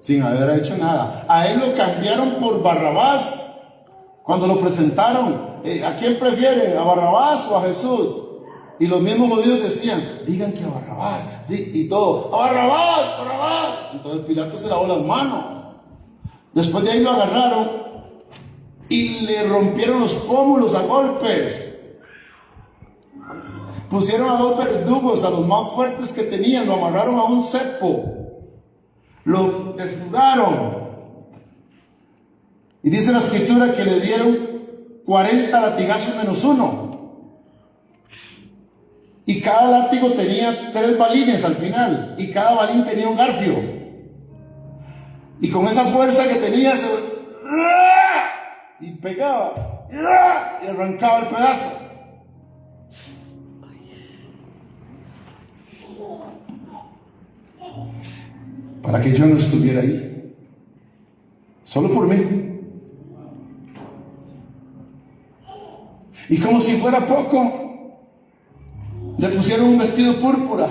sin haber hecho nada. A Él lo cambiaron por Barrabás. Cuando lo presentaron, ¿a quién prefieren? ¿A Barrabás o a Jesús? Y los mismos judíos decían: digan que a Barrabás. Y todo: ¡a Barrabás, Barrabás! Entonces Pilato se lavó las manos. Después de ahí lo agarraron y le rompieron los pómulos a golpes. Pusieron a 2 verdugos, a los más fuertes que tenían, lo amarraron a un cepo, lo desnudaron. Y dice la escritura que le dieron 40 latigazos menos 1. Y cada látigo tenía 3 balines al final, y cada balín tenía un garfio. Y con esa fuerza que tenía, y pegaba, y arrancaba el pedazo. Para que yo no estuviera ahí, solo por mí. Y como si fuera poco, le pusieron un vestido púrpura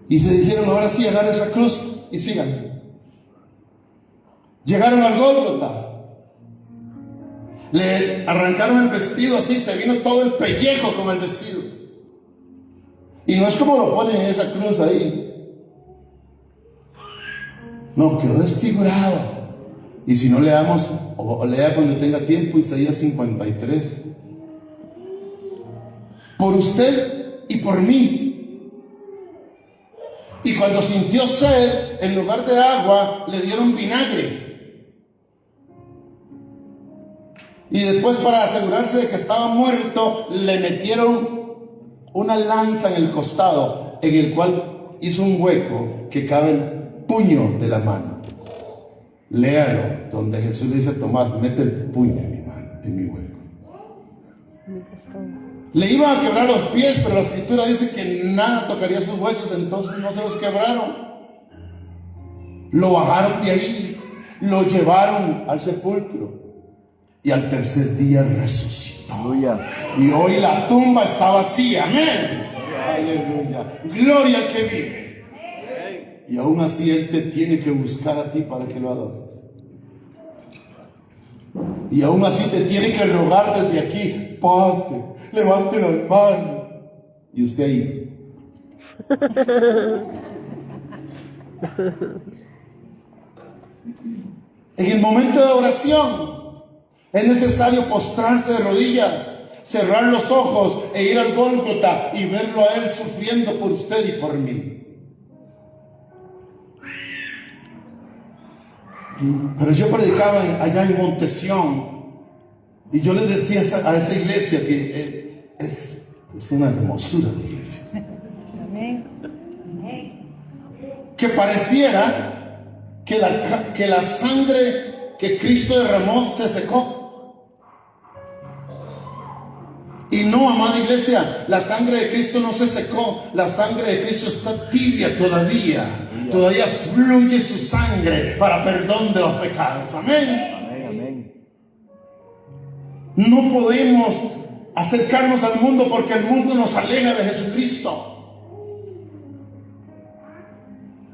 y se dijeron: ahora sí, agarra esa cruz y sigan. Llegaron al Gólgota Le arrancaron el vestido así, se vino todo el pellejo con el vestido. Y no es como lo ponen en esa cruz ahí. No, quedó desfigurado. Y si no leamos, o lea cuando tenga tiempo, Isaías 53. Por usted y por mí. Y cuando sintió sed, en lugar de agua, le dieron vinagre. Y después, para asegurarse de que estaba muerto, le metieron una lanza en el costado, en el cual hizo un hueco que cabe el puño de la mano. Léalo, donde Jesús le dice a Tomás, mete el puño en mi mano, en mi hueco. Le iban a quebrar los pies, pero la escritura dice que nada tocaría sus huesos, entonces no se los quebraron. Lo bajaron de ahí, lo llevaron al sepulcro y al tercer día resucitó. Aleluya. Y hoy la tumba está vacía. Amén. Aleluya. Gloria al que vive. Y aún así Él te tiene que buscar a ti para que lo adores. Y aún así te tiene que rogar desde aquí, pase, levante las manos. Y usted ahí. En el momento de oración es necesario postrarse de rodillas, cerrar los ojos e ir al Gólgota y verlo a Él sufriendo por usted y por mí. Pero yo predicaba allá en Montesión y yo les decía a esa iglesia que es una hermosura de iglesia. Que pareciera que la sangre que Cristo derramó se secó. Y no, amada iglesia, la sangre de Cristo no se secó. La sangre de Cristo está tibia todavía. Todavía fluye su sangre para perdón de los pecados. Amén. Amén, amén. No podemos acercarnos al mundo porque el mundo nos aleja de Jesucristo.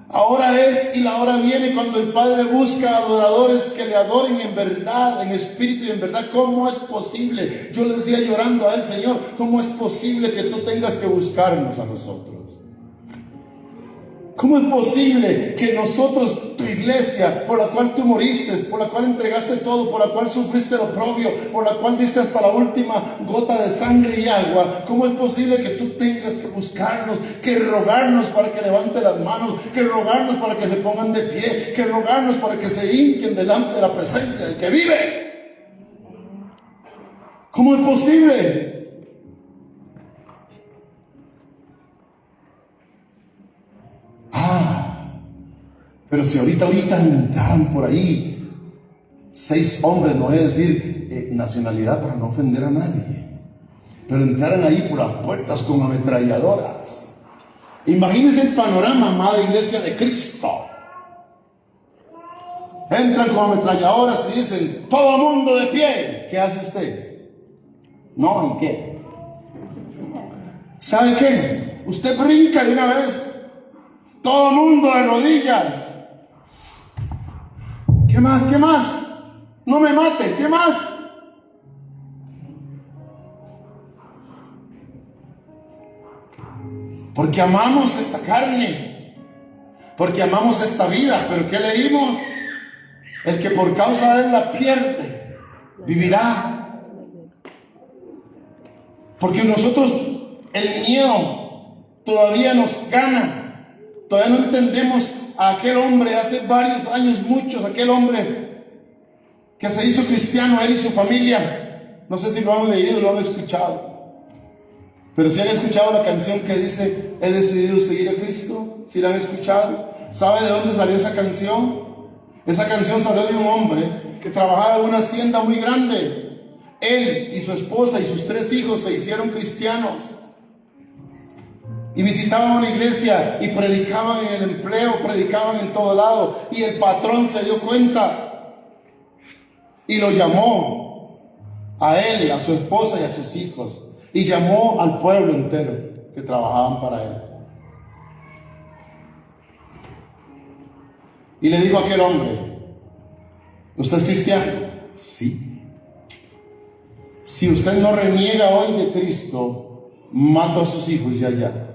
Ahora es y la hora viene cuando el Padre busca adoradores que le adoren en verdad, en espíritu y en verdad. ¿Cómo es posible? Yo le decía llorando a él, Señor, ¿cómo es posible que tú tengas que buscarnos a nosotros? ¿Cómo es posible que nosotros, tu iglesia, por la cual tú moriste, por la cual entregaste todo, por la cual sufriste el oprobio, por la cual diste hasta la última gota de sangre y agua, cómo es posible que tú tengas que buscarnos, que rogarnos para que levante las manos, que rogarnos para que se pongan de pie, que rogarnos para que se hinquen delante de la presencia del que vive? ¿Cómo es posible? Pero si ahorita entraran por ahí 6 hombres, no voy a decir nacionalidad para no ofender a nadie, pero entraran ahí por las puertas con ametralladoras. Imagínense el panorama, amada iglesia de Cristo. Entran con ametralladoras y dicen, todo mundo de pie. ¿Qué hace usted? No, ¿y qué? ¿Sabe qué? Usted brinca de una vez. Todo mundo de rodillas. ¿Qué más? ¿Qué más? No me mate. ¿Qué más? Porque amamos esta carne. Porque amamos esta vida. ¿Pero qué leímos? El que por causa de él la pierde, vivirá. Porque nosotros, el miedo todavía nos gana. Todavía no entendemos a aquel hombre hace varios años, muchos, aquel hombre que se hizo cristiano, él y su familia. No sé si lo han leído, lo han escuchado, pero si han escuchado la canción que dice, he decidido seguir a Cristo. Si la han escuchado, ¿sabe de dónde salió esa canción? Esa canción salió de un hombre que trabajaba en una hacienda muy grande. Él y su esposa y sus 3 hijos se hicieron cristianos. Y visitaban una iglesia y predicaban en el empleo, predicaban en todo lado. Y el patrón se dio cuenta y lo llamó a él, a su esposa y a sus hijos. Y llamó al pueblo entero que trabajaban para él. Y le dijo a aquel hombre, ¿usted es cristiano? Sí. Si usted no reniega hoy de Cristo, mato a sus hijos ya.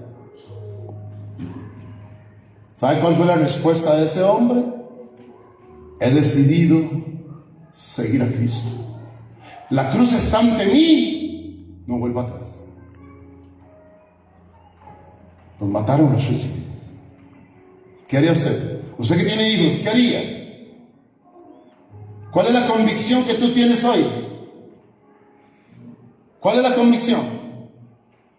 ¿Sabe cuál fue la respuesta de ese hombre? He decidido seguir a Cristo. La cruz está ante mí, no vuelva atrás. Nos mataron los chiquitos. ¿Qué haría usted? Usted que tiene hijos, ¿qué haría? ¿Cuál es la convicción que tú tienes hoy? ¿Cuál es la convicción?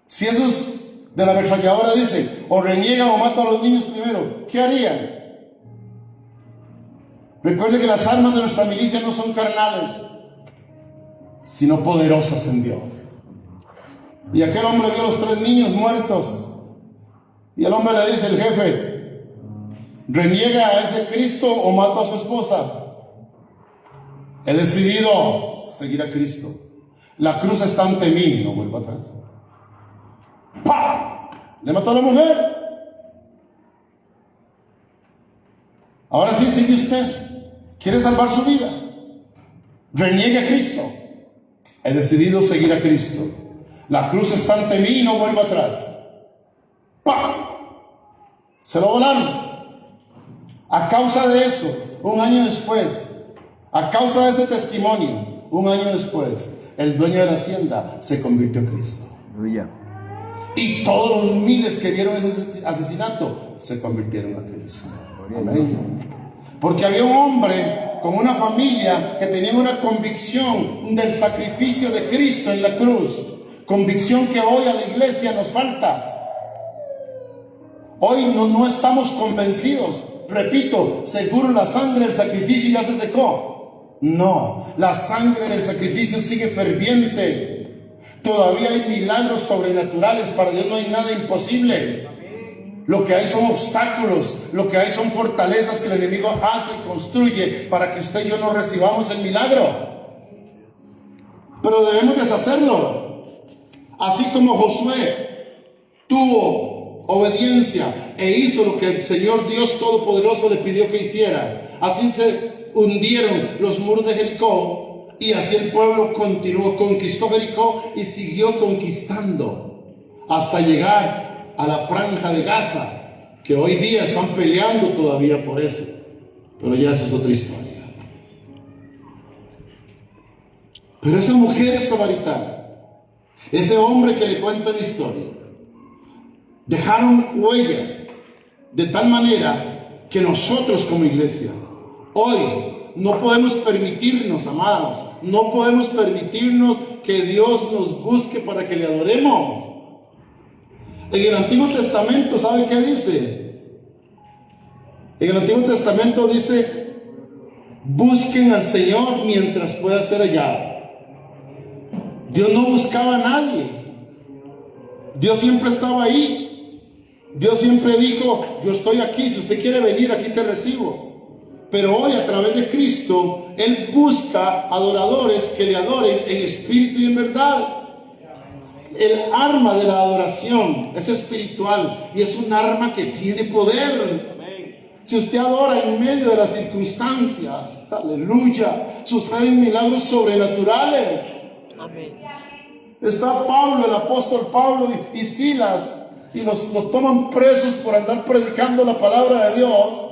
Si esos de la ametralladora dicen, o reniegan o matan a los niños primero, ¿qué harían? Recuerde que las armas de nuestra milicia no son carnales, sino poderosas en Dios. Y aquel hombre vio a los 3 niños muertos, y el hombre le dice, el jefe, ¿reniega a ese Cristo o mata a su esposa? He decidido seguir a Cristo. La cruz está ante mí, no vuelvo atrás. ¡Pah! Le mató a la mujer. Ahora sí, sigue usted. ¿Quiere salvar su vida? Reniegue a Cristo. He decidido seguir a Cristo. La cruz está ante mí y no vuelvo atrás. ¡Pah! Se lo volaron. A causa de eso, un año después, a causa de ese testimonio, un año después, el dueño de la hacienda se convirtió a Cristo. Y todos los miles que vieron ese asesinato se convirtieron a Cristo. Amén. Porque había un hombre con una familia que tenía una convicción del sacrificio de Cristo en la cruz. Convicción que hoy a la iglesia nos falta. Hoy no estamos convencidos. Repito, seguro la sangre del sacrificio ya se secó. No, la sangre del sacrificio sigue ferviente. Todavía hay milagros sobrenaturales. Para Dios no hay nada imposible. Lo que hay son obstáculos, lo que hay son fortalezas que el enemigo hace y construye para que usted y yo no recibamos el milagro. Pero debemos deshacerlo. Así como Josué tuvo obediencia e hizo lo que el Señor Dios Todopoderoso le pidió que hiciera. Así se hundieron los muros de Jericó y así el pueblo continuó, conquistó Jericó y siguió conquistando hasta llegar a la franja de Gaza, que hoy día están peleando todavía por eso, pero ya eso es otra historia. Pero esa mujer samaritana, ese hombre que le cuenta la historia, dejaron huella de tal manera que nosotros como iglesia hoy no podemos permitirnos, amados, no podemos permitirnos que Dios nos busque para que le adoremos. En el Antiguo Testamento, ¿sabe qué dice? En el Antiguo Testamento dice, busquen al Señor mientras pueda ser hallado. Dios no buscaba a nadie. Dios siempre estaba ahí. Dios siempre dijo, yo estoy aquí, si usted quiere venir, aquí te recibo. Pero hoy a través de Cristo, Él busca adoradores que le adoren en espíritu y en verdad. El arma de la adoración es espiritual y es un arma que tiene poder. Si usted adora en medio de las circunstancias, aleluya, suceden milagros sobrenaturales. Amén. Está Pablo, el apóstol Pablo y Silas, y los toman presos por andar predicando la palabra de Dios,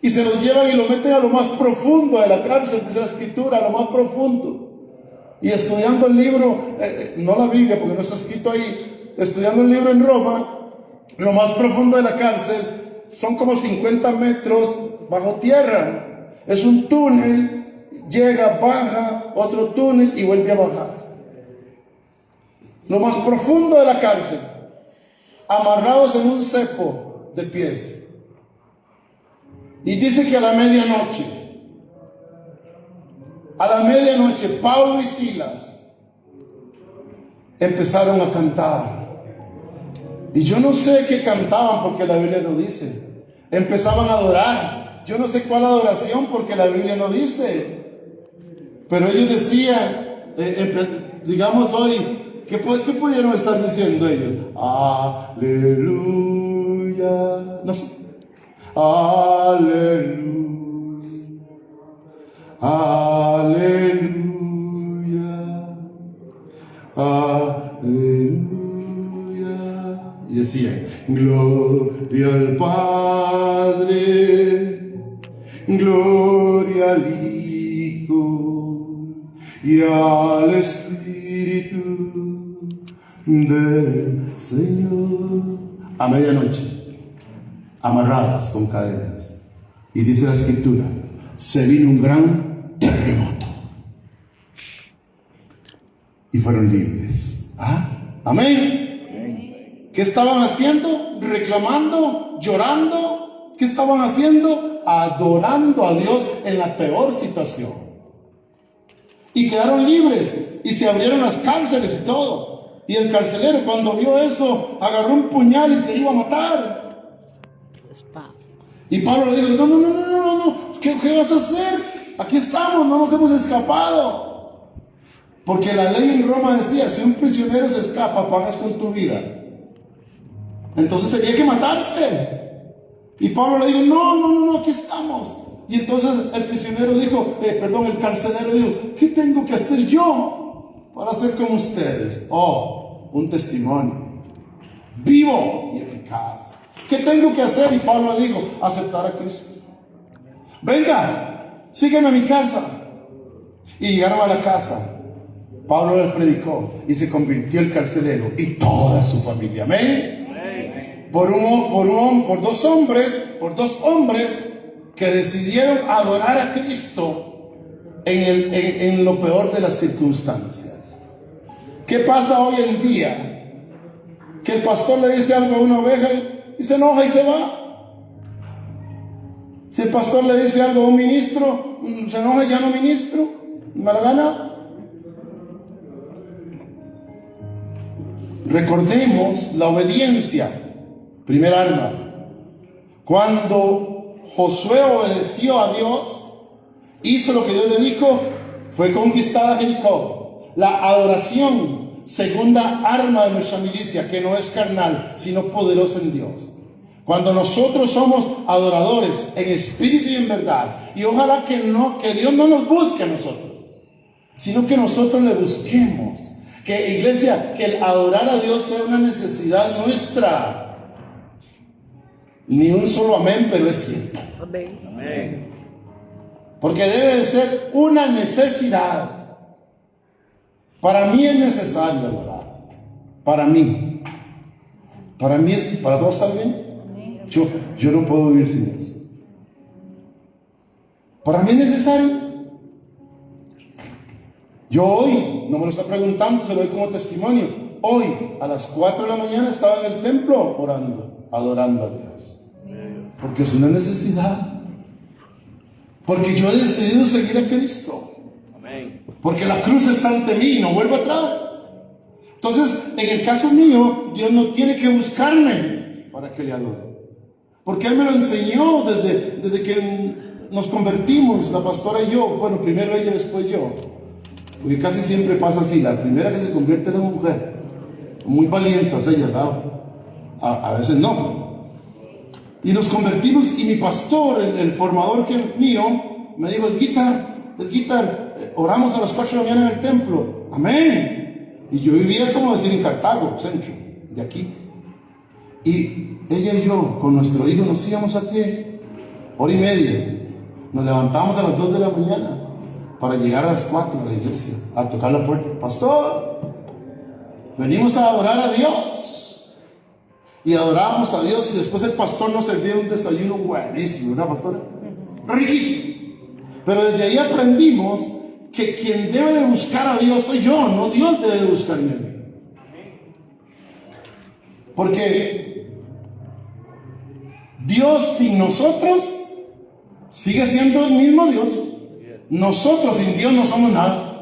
y se los llevan y lo meten a lo más profundo de la cárcel, dice la escritura, a lo más profundo. Y estudiando el libro, no la Biblia porque no está escrito ahí, estudiando el libro en Roma, lo más profundo de la cárcel son como 50 metros bajo tierra. Es un túnel, llega, baja, otro túnel y vuelve a bajar. Lo más profundo de la cárcel, amarrados en un cepo de pies. Y dice que a la medianoche, Pablo y Silas empezaron a cantar. Y yo no sé qué cantaban porque la Biblia no dice. Empezaban a adorar. Yo no sé cuál adoración porque la Biblia no dice. Pero ellos decían, digamos hoy, ¿qué pudieron estar diciendo ellos? Aleluya. No sé. Aleluya. Aleluya. decían: gloria al Padre, gloria al Hijo y al Espíritu del Señor. A medianoche, amarradas con cadenas. Y dice la Escritura, se vino un gran terremoto. Y fueron libres. Amén. ¿Qué estaban haciendo? Reclamando, llorando. ¿Qué estaban haciendo? Adorando a Dios en la peor situación. Y quedaron libres. Y se abrieron las cárceles y todo. Y el carcelero, cuando vio eso, agarró un puñal y se iba a matar. Y Pablo le dijo: no. ¿Qué vas a hacer? Aquí estamos, no nos hemos escapado. Porque la ley en Roma decía: si un prisionero se escapa, pagas con tu vida. Entonces tenía que matarse. Y Pablo le dijo: no, aquí estamos. Y entonces el prisionero dijo, el carcelero dijo: ¿qué tengo que hacer yo para ser como ustedes? Un testimonio vivo y eficaz. ¿Qué tengo que hacer? Y Pablo le dijo: aceptar a Cristo. Venga, sígueme a mi casa. Y llegaron a la casa. Pablo les predicó y se convirtió el carcelero y toda su familia. Amén. Por dos hombres que decidieron adorar a Cristo en lo peor de las circunstancias. ¿Qué pasa hoy en día? Que el pastor le dice algo a una oveja y se enoja y se va. Si el pastor le dice algo a un ministro, se enoja y ya no ministro. ¿Mala gana? Recordemos la obediencia, primer arma. Cuando Josué obedeció a Dios, hizo lo que Dios le dijo, fue conquistada Jericó. La adoración, segunda arma de nuestra milicia, que no es carnal, sino poderosa en Dios. Cuando nosotros somos adoradores en espíritu y en verdad, y ojalá que Dios no nos busque a nosotros, sino que nosotros le busquemos. Que iglesia, que el adorar a Dios sea una necesidad nuestra. Ni un solo amén, pero es cierto. Amén. Porque debe de ser una necesidad. Para mí es necesario adorar. Para mí, para todos también. Yo no puedo vivir sin eso. Para mí es necesario. Yo hoy, no me lo está preguntando, se lo doy como testimonio. Hoy, a las 4 de la mañana, estaba en el templo orando, adorando a Dios. Porque es una necesidad. Porque yo he decidido seguir a Cristo. Porque la cruz está ante mí y no vuelvo atrás. Entonces, en el caso mío, Dios no tiene que buscarme para que le adore. Porque Él me lo enseñó desde que nos convertimos, la pastora y yo. Bueno, primero ella, después yo. Porque casi siempre pasa así: la primera que se convierte en una mujer. Muy valientas ellas, ¿verdad? A veces no. Y nos convertimos, y mi pastor, el formador mío, me dijo: es guitar, oramos a las 4 de la mañana en el templo. Amén. Y yo vivía, como decir, en Cartago, centro, de aquí. Y ella y yo, con nuestro hijo, nos íbamos a pie, 1:30. Nos levantábamos a las 2 de la mañana para llegar a las 4 a la iglesia, a tocar la puerta. Pastor, venimos a adorar a Dios. Y adorábamos a Dios, y después el pastor nos servía un desayuno buenísimo, ¿verdad, pastora? Riquísimo. Pero desde ahí aprendimos que quien debe de buscar a Dios soy yo, no Dios debe de buscarme a mí. Porque Dios sin nosotros sigue siendo el mismo Dios. Nosotros sin Dios no somos nada.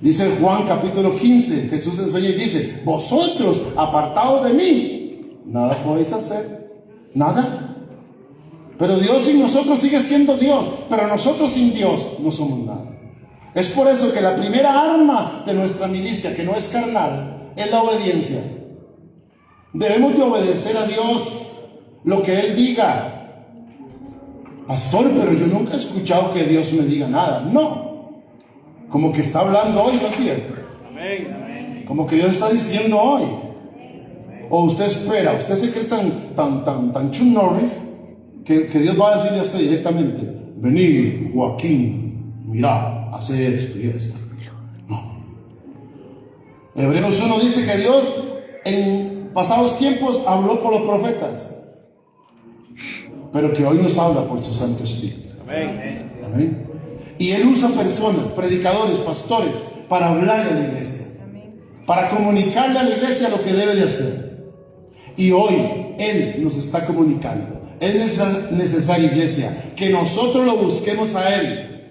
Dice Juan capítulo 15, Jesús enseña y dice: vosotros apartados de mí, nada podéis hacer. Nada. Pero Dios sin nosotros sigue siendo Dios. Pero nosotros sin Dios no somos nada. Es por eso que la primera arma de nuestra milicia, que no es carnal, es la obediencia. Debemos de obedecer a Dios lo que Él diga. Pastor, pero yo nunca he escuchado que Dios me diga nada. No. Como que está hablando hoy, ¿no es cierto? Como que Dios está diciendo hoy. O usted espera, usted se cree tan Chuck Norris que Dios va a decirle a usted directamente: vení, Joaquín, mira, hace esto y esto. No. Hebreos 1 dice que Dios en pasados tiempos habló por los profetas, pero que hoy nos habla por su Santo Espíritu. Amén. Amén. Y Él usa personas, predicadores, pastores, para hablarle a la iglesia, para comunicarle a la iglesia lo que debe de hacer. Y hoy Él nos está comunicando. Es necesario, iglesia, que nosotros lo busquemos a Él,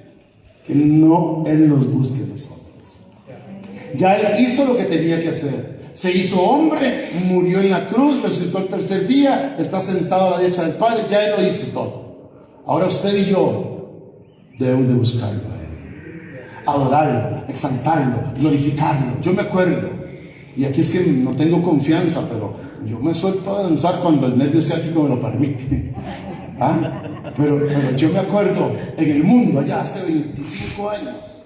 que no Él nos busque a nosotros. Ya Él hizo lo que tenía que hacer. Se hizo hombre, murió en la cruz, resucitó el tercer día, está sentado a la derecha del Padre. Ya Él lo hizo todo. Ahora usted y yo debemos de buscarlo a Él, adorarlo, exaltarlo, glorificarlo. Yo me acuerdo, y aquí es que no tengo confianza, pero yo me suelto a danzar cuando el nervio ciático me lo permite. ¿Ah? Pero yo me acuerdo en el mundo, allá hace 25 años,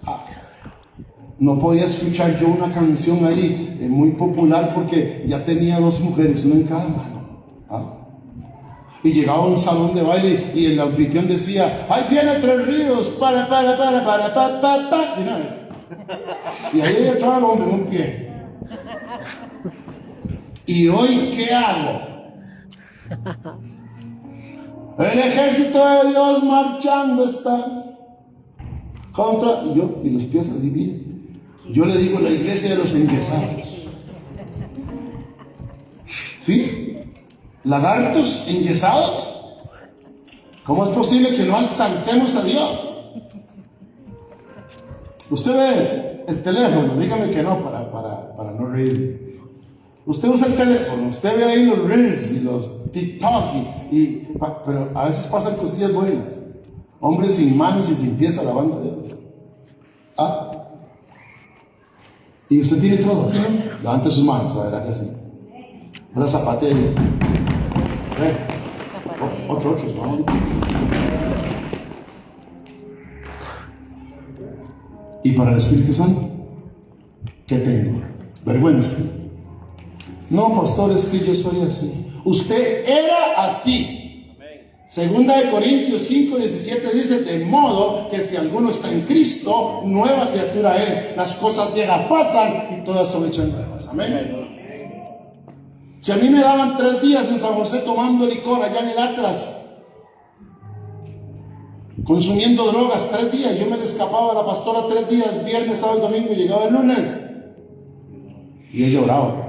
no podía escuchar yo una canción ahí muy popular porque ya tenía 2 mujeres, una en cada mano. Y llegaba a un salón de baile y el anfitrión decía: ahí viene Tres Ríos, para, y una vez. Y ahí entraba el hombre en un pie. ¿Y hoy qué hago? El ejército de Dios marchando está contra yo, y los pies así bien. Yo le digo la iglesia de los enyesados. ¿Sí? Lagartos enyesados. ¿Cómo es posible que no exaltemos a Dios? Usted ve el teléfono, dígame que no para no reír. Usted usa el teléfono, usted ve ahí los reels y los TikTok, pero a veces pasan cosillas buenas. Hombres sin manos y sin pies alabando a Dios. Y usted tiene todo aquí, ¿no? Levante sus manos, a ver, que sí. Ahora zapateo. Otro, ¿no? ¿Y para el Espíritu Santo? ¿Qué tengo? Vergüenza. No, pastor, es que yo soy así. Usted era así. Segunda de Corintios 5:17 dice: de modo que si alguno está en Cristo, nueva criatura es. Las cosas viejas pasan y todas son hechas nuevas. Amén. Si a mí me daban 3 días en San José tomando licor allá en el Atlas, consumiendo drogas, 3 días, yo me le escapaba a la pastora 3 días, viernes, sábado y domingo, llegaba el lunes y ella oraba.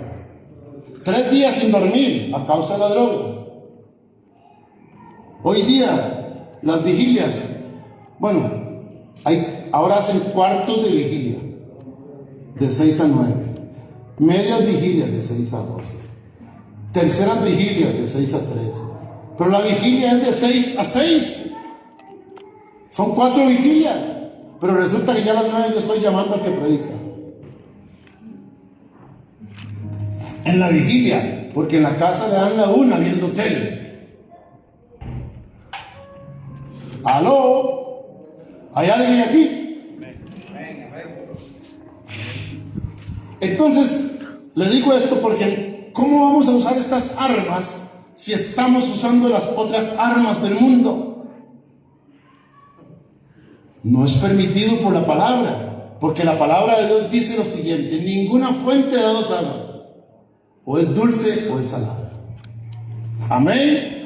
3 días sin dormir a causa de la droga. Hoy día, las vigilias, ahora hacen cuartos de vigilia, de 6 a 9, medias vigilias de 6 a 12, terceras vigilias de 6 a 3, pero la vigilia es de 6 a 6, son 4 vigilias, pero resulta que ya a las 9 yo estoy llamando al que predica. En la vigilia, porque en la casa le dan la 1 viendo tele. ¿Aló? ¿Hay alguien aquí? Entonces, le digo esto porque ¿cómo vamos a usar estas armas si estamos usando las otras armas del mundo? No es permitido por la palabra, porque la palabra de Dios dice lo siguiente: ninguna fuente de 2 aguas, o es dulce o es salada. Amén.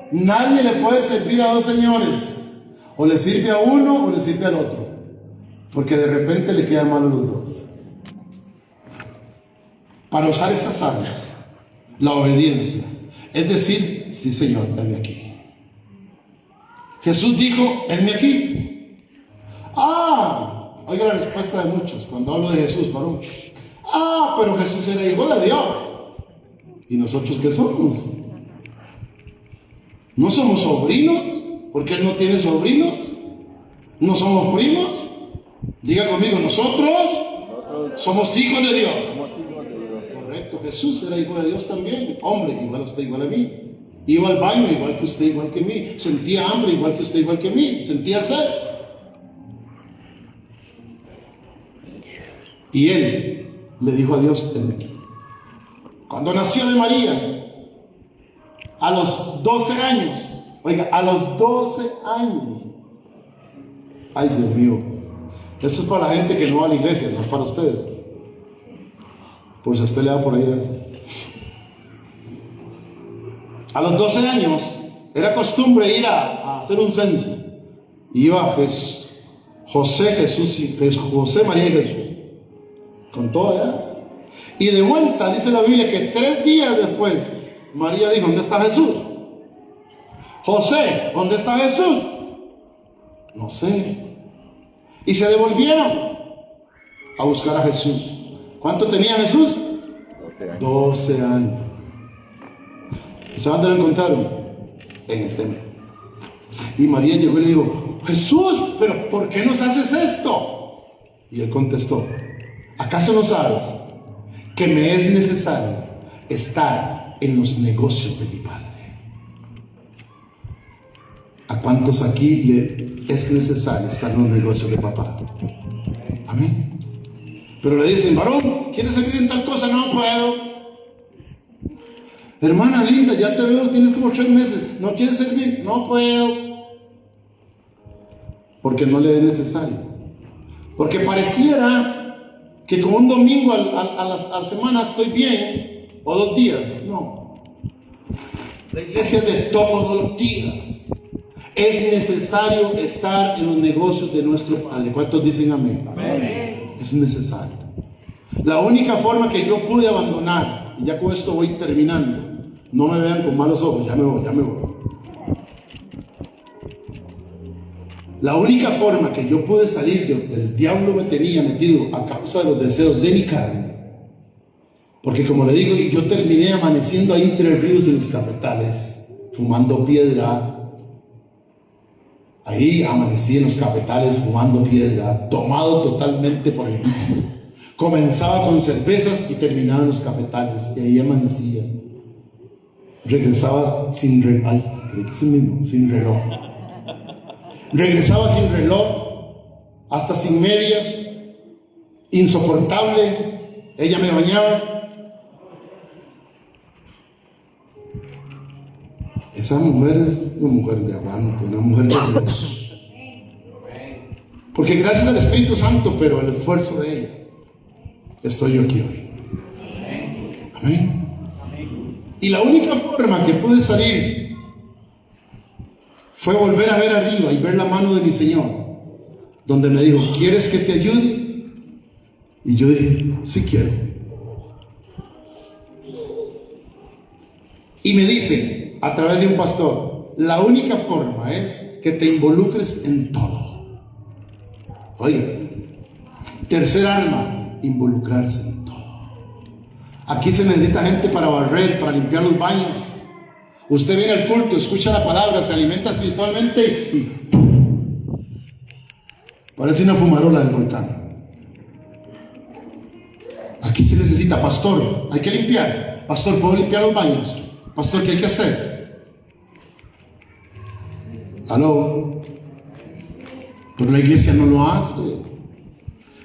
Nadie le puede servir a 2 señores. O le sirve a uno o le sirve al otro, porque de repente le quedan mal a los 2. Para usar estas armas, la obediencia, es decir: sí, Señor, dame aquí. Jesús dijo: henme aquí. Oiga la respuesta de muchos cuando hablo de Jesús, varón. Pero Jesús era hijo de Dios. ¿Y nosotros qué somos? ¿No somos sobrinos? Porque Él no tiene sobrinos. ¿No somos primos? Diga conmigo: nosotros somos hijos de Dios. Correcto, Jesús era hijo de Dios también. Hombre, igual a usted, igual a mí. Iba al baño igual que usted, igual que mí. Sentía hambre igual que usted, igual que mí. Sentía sed. Y Él le dijo a Dios: henme aquí. Cuando nació de María, a los 12 años, oiga, a los 12 años. Ay, Dios mío, eso es para la gente que no va a la iglesia, no es para ustedes. Por si a usted le da por ahí a veces. A los 12 años era costumbre ir a hacer un censo. Iba José, María y Jesús, con todo allá. Y de vuelta dice la Biblia que 3 días después María dijo: ¿dónde está Jesús? José, ¿dónde está Jesús? No sé. Y se devolvieron a buscar a Jesús. ¿Cuánto tenía Jesús? 12 años. ¿Y saben dónde lo encontraron? En el templo. Y María llegó y le dijo: Jesús, ¿pero por qué nos haces esto? Y él contestó: ¿acaso no sabes que me es necesario estar en los negocios de mi Padre? ¿A cuántos aquí le es necesario estar en los negocios de papá? Amén. Pero le dicen: varón, ¿quieres servir en tal cosa? No puedo. Hermana linda, ya te veo, tienes como 3 meses. ¿No quieres servir? No puedo. Porque no le es necesario. Porque pareciera que con un domingo a la semana estoy bien, o 2 días. No. La iglesia es de todos los días. Es necesario estar en los negocios de nuestro Padre. ¿Cuántos dicen amén? Amén. Es necesario. La única forma que yo pude abandonar, y ya con esto voy terminando, no me vean con malos ojos, ya me voy. La única forma que yo pude salir del diablo me tenía metido a causa de los deseos de mi carne, porque como le digo, yo terminé amaneciendo ahí entre ríos en los cafetales, fumando piedra. Ahí amanecí en los cafetales fumando piedra, tomado totalmente por el vicio. Comenzaba con cervezas y terminaba en los cafetales, y ahí amanecía. Regresaba sin reloj. Sin reloj. Regresaba sin reloj, hasta sin medias, insoportable. Ella me bañaba. Esa mujer es una mujer de aguante, una mujer de Dios. Porque gracias al Espíritu Santo, pero el esfuerzo de ella, estoy yo aquí hoy. Amén. Y la única forma que pude salir fue volver a ver arriba y ver la mano de mi Señor, donde me dijo: ¿quieres que te ayude? Y yo dije: sí quiero. Y me dice, a través de un pastor: la única forma es que te involucres en todo. Oiga, tercer alma, involucrarse en todo. Aquí se necesita gente para barrer, para limpiar los baños. Usted viene al culto, escucha la palabra, se alimenta espiritualmente y parece una fumarola del volcán. Aquí se necesita: pastor, hay que limpiar. Pastor, ¿puedo limpiar los baños? Pastor, ¿qué hay que hacer? ¿Aló? Pero la iglesia no lo hace.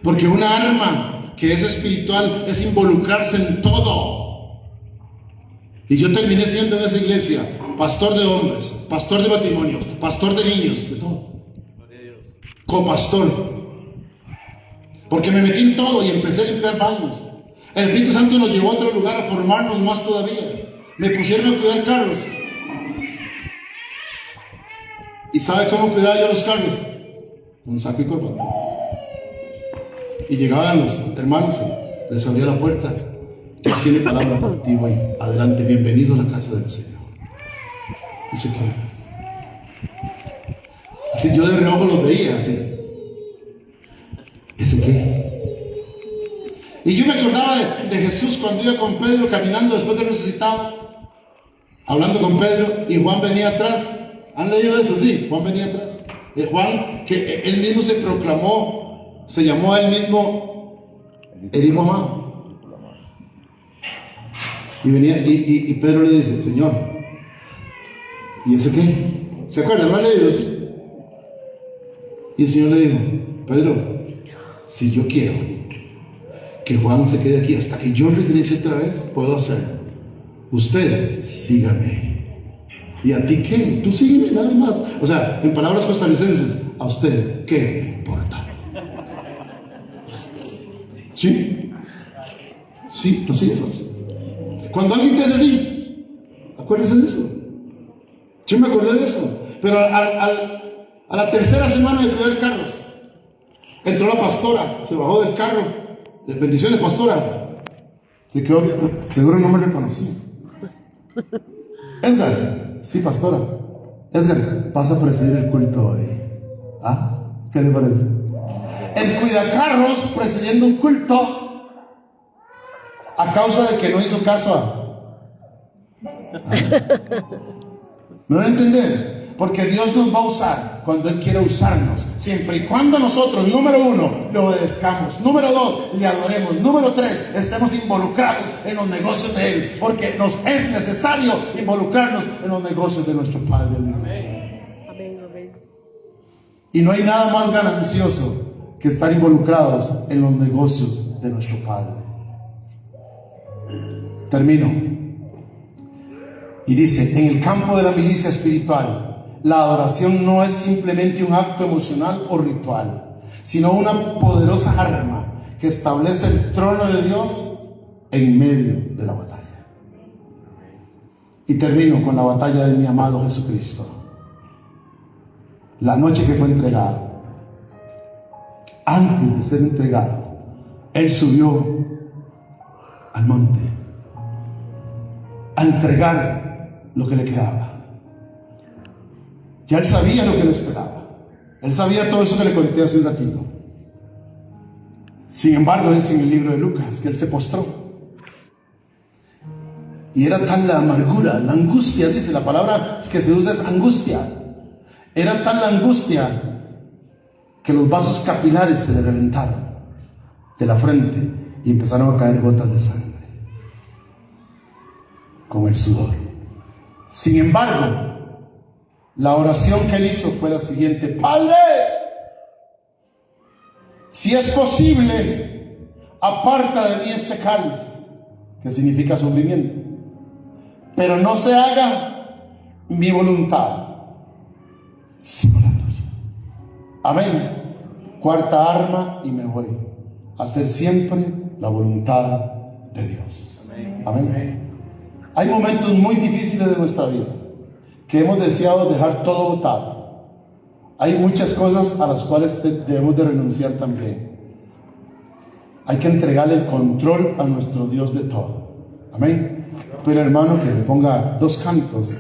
Porque una arma que es espiritual es involucrarse en todo. Y yo terminé siendo en esa iglesia pastor de hombres, pastor de matrimonios, pastor de niños, de todo. Copastor. Porque me metí en todo y empecé a limpiar baños. El Espíritu Santo nos llevó a otro lugar a formarnos más todavía. Me pusieron a cuidar carros. ¿Y sabe cómo cuidaba yo los carros? Con saco y corbata. Y llegaban los hermanos y les abría la puerta. Dios tiene palabra para ti hoy. Adelante, bienvenido a la casa del Señor. Dice que así yo de reojo los veía, así. ¿Ese qué? Y yo me acordaba de Jesús cuando iba con Pedro caminando después de resucitado, hablando con Pedro, y Juan venía atrás. ¿Han leído eso? Sí, Juan venía atrás. Juan, que él mismo se proclamó, se llamó a él mismo el Hijo Amado. Y venía, y Pedro le dice: Señor, ¿y ese qué? ¿Se acuerdan? ¿Lo han leído? ¿Sí? Y el Señor le dijo: Pedro, si yo quiero que Juan se quede aquí hasta que yo regrese otra vez, puedo hacerlo. Usted, sígame. ¿Y a ti qué? Tú sígueme nada más. O sea, en palabras costarricenses, ¿a usted qué le importa? ¿Sí? Sí, así de fácil. Cuando alguien te hace así, acuérdese de eso. Yo me acordé de eso. Pero a la tercera semana de cuidar carros, entró la pastora, se bajó del carro. Bendiciones, pastora. Se quedó, seguro no me reconocí. Edgar, sí, pastora. Edgar, vas a presidir el culto hoy. ¿Ah? ¿Qué le parece? El cuidacarros presidiendo un culto a causa de que no hizo caso a... ¿Me van a entender? Porque Dios nos va a usar cuando Él quiera usarnos, siempre y cuando nosotros, número 1, le obedezcamos, número 2, le adoremos, número 3, estemos involucrados en los negocios de Él, porque nos es necesario involucrarnos en los negocios de nuestro Padre. Amén. Y no hay nada más ganancioso que estar involucrados en los negocios de nuestro Padre. Termino. Y dice, en el campo de la milicia espiritual, la adoración no es simplemente un acto emocional o ritual, sino una poderosa arma que establece el trono de Dios en medio de la batalla. Y termino con la batalla de mi amado Jesucristo. La noche que fue entregado, antes de ser entregado, Él subió al monte a entregar lo que le quedaba. Ya Él sabía lo que le esperaba. Él sabía todo eso que le conté hace un ratito. Sin embargo, dice en el libro de Lucas que Él se postró. Y era tal la amargura, la angustia, dice, la palabra que se usa es angustia. Era tal la angustia que los vasos capilares se le reventaron de la frente y empezaron a caer gotas de sangre con el sudor. Sin embargo, la oración que Él hizo fue la siguiente: Padre, si es posible, aparta de mí este cáliz, que significa sufrimiento, pero no se haga mi voluntad, sino la tuya. Amén. Cuarta arma y me voy. Hacer siempre la voluntad de Dios. Amén. Hay momentos muy difíciles de nuestra vida que hemos deseado dejar todo botado. Hay muchas cosas a las cuales debemos de renunciar también. Hay que entregarle el control a nuestro Dios de todo. Amén. Pero hermano, que le ponga 2 cantos,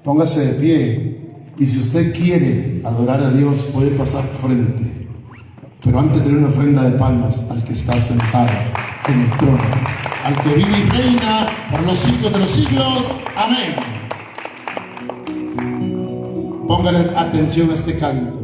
póngase de pie, y si usted quiere adorar a Dios puede pasar frente, pero antes de una ofrenda de palmas al que está sentado en el trono, al que vive y reina por los siglos de los siglos. Amén. Póngale atención a este canto.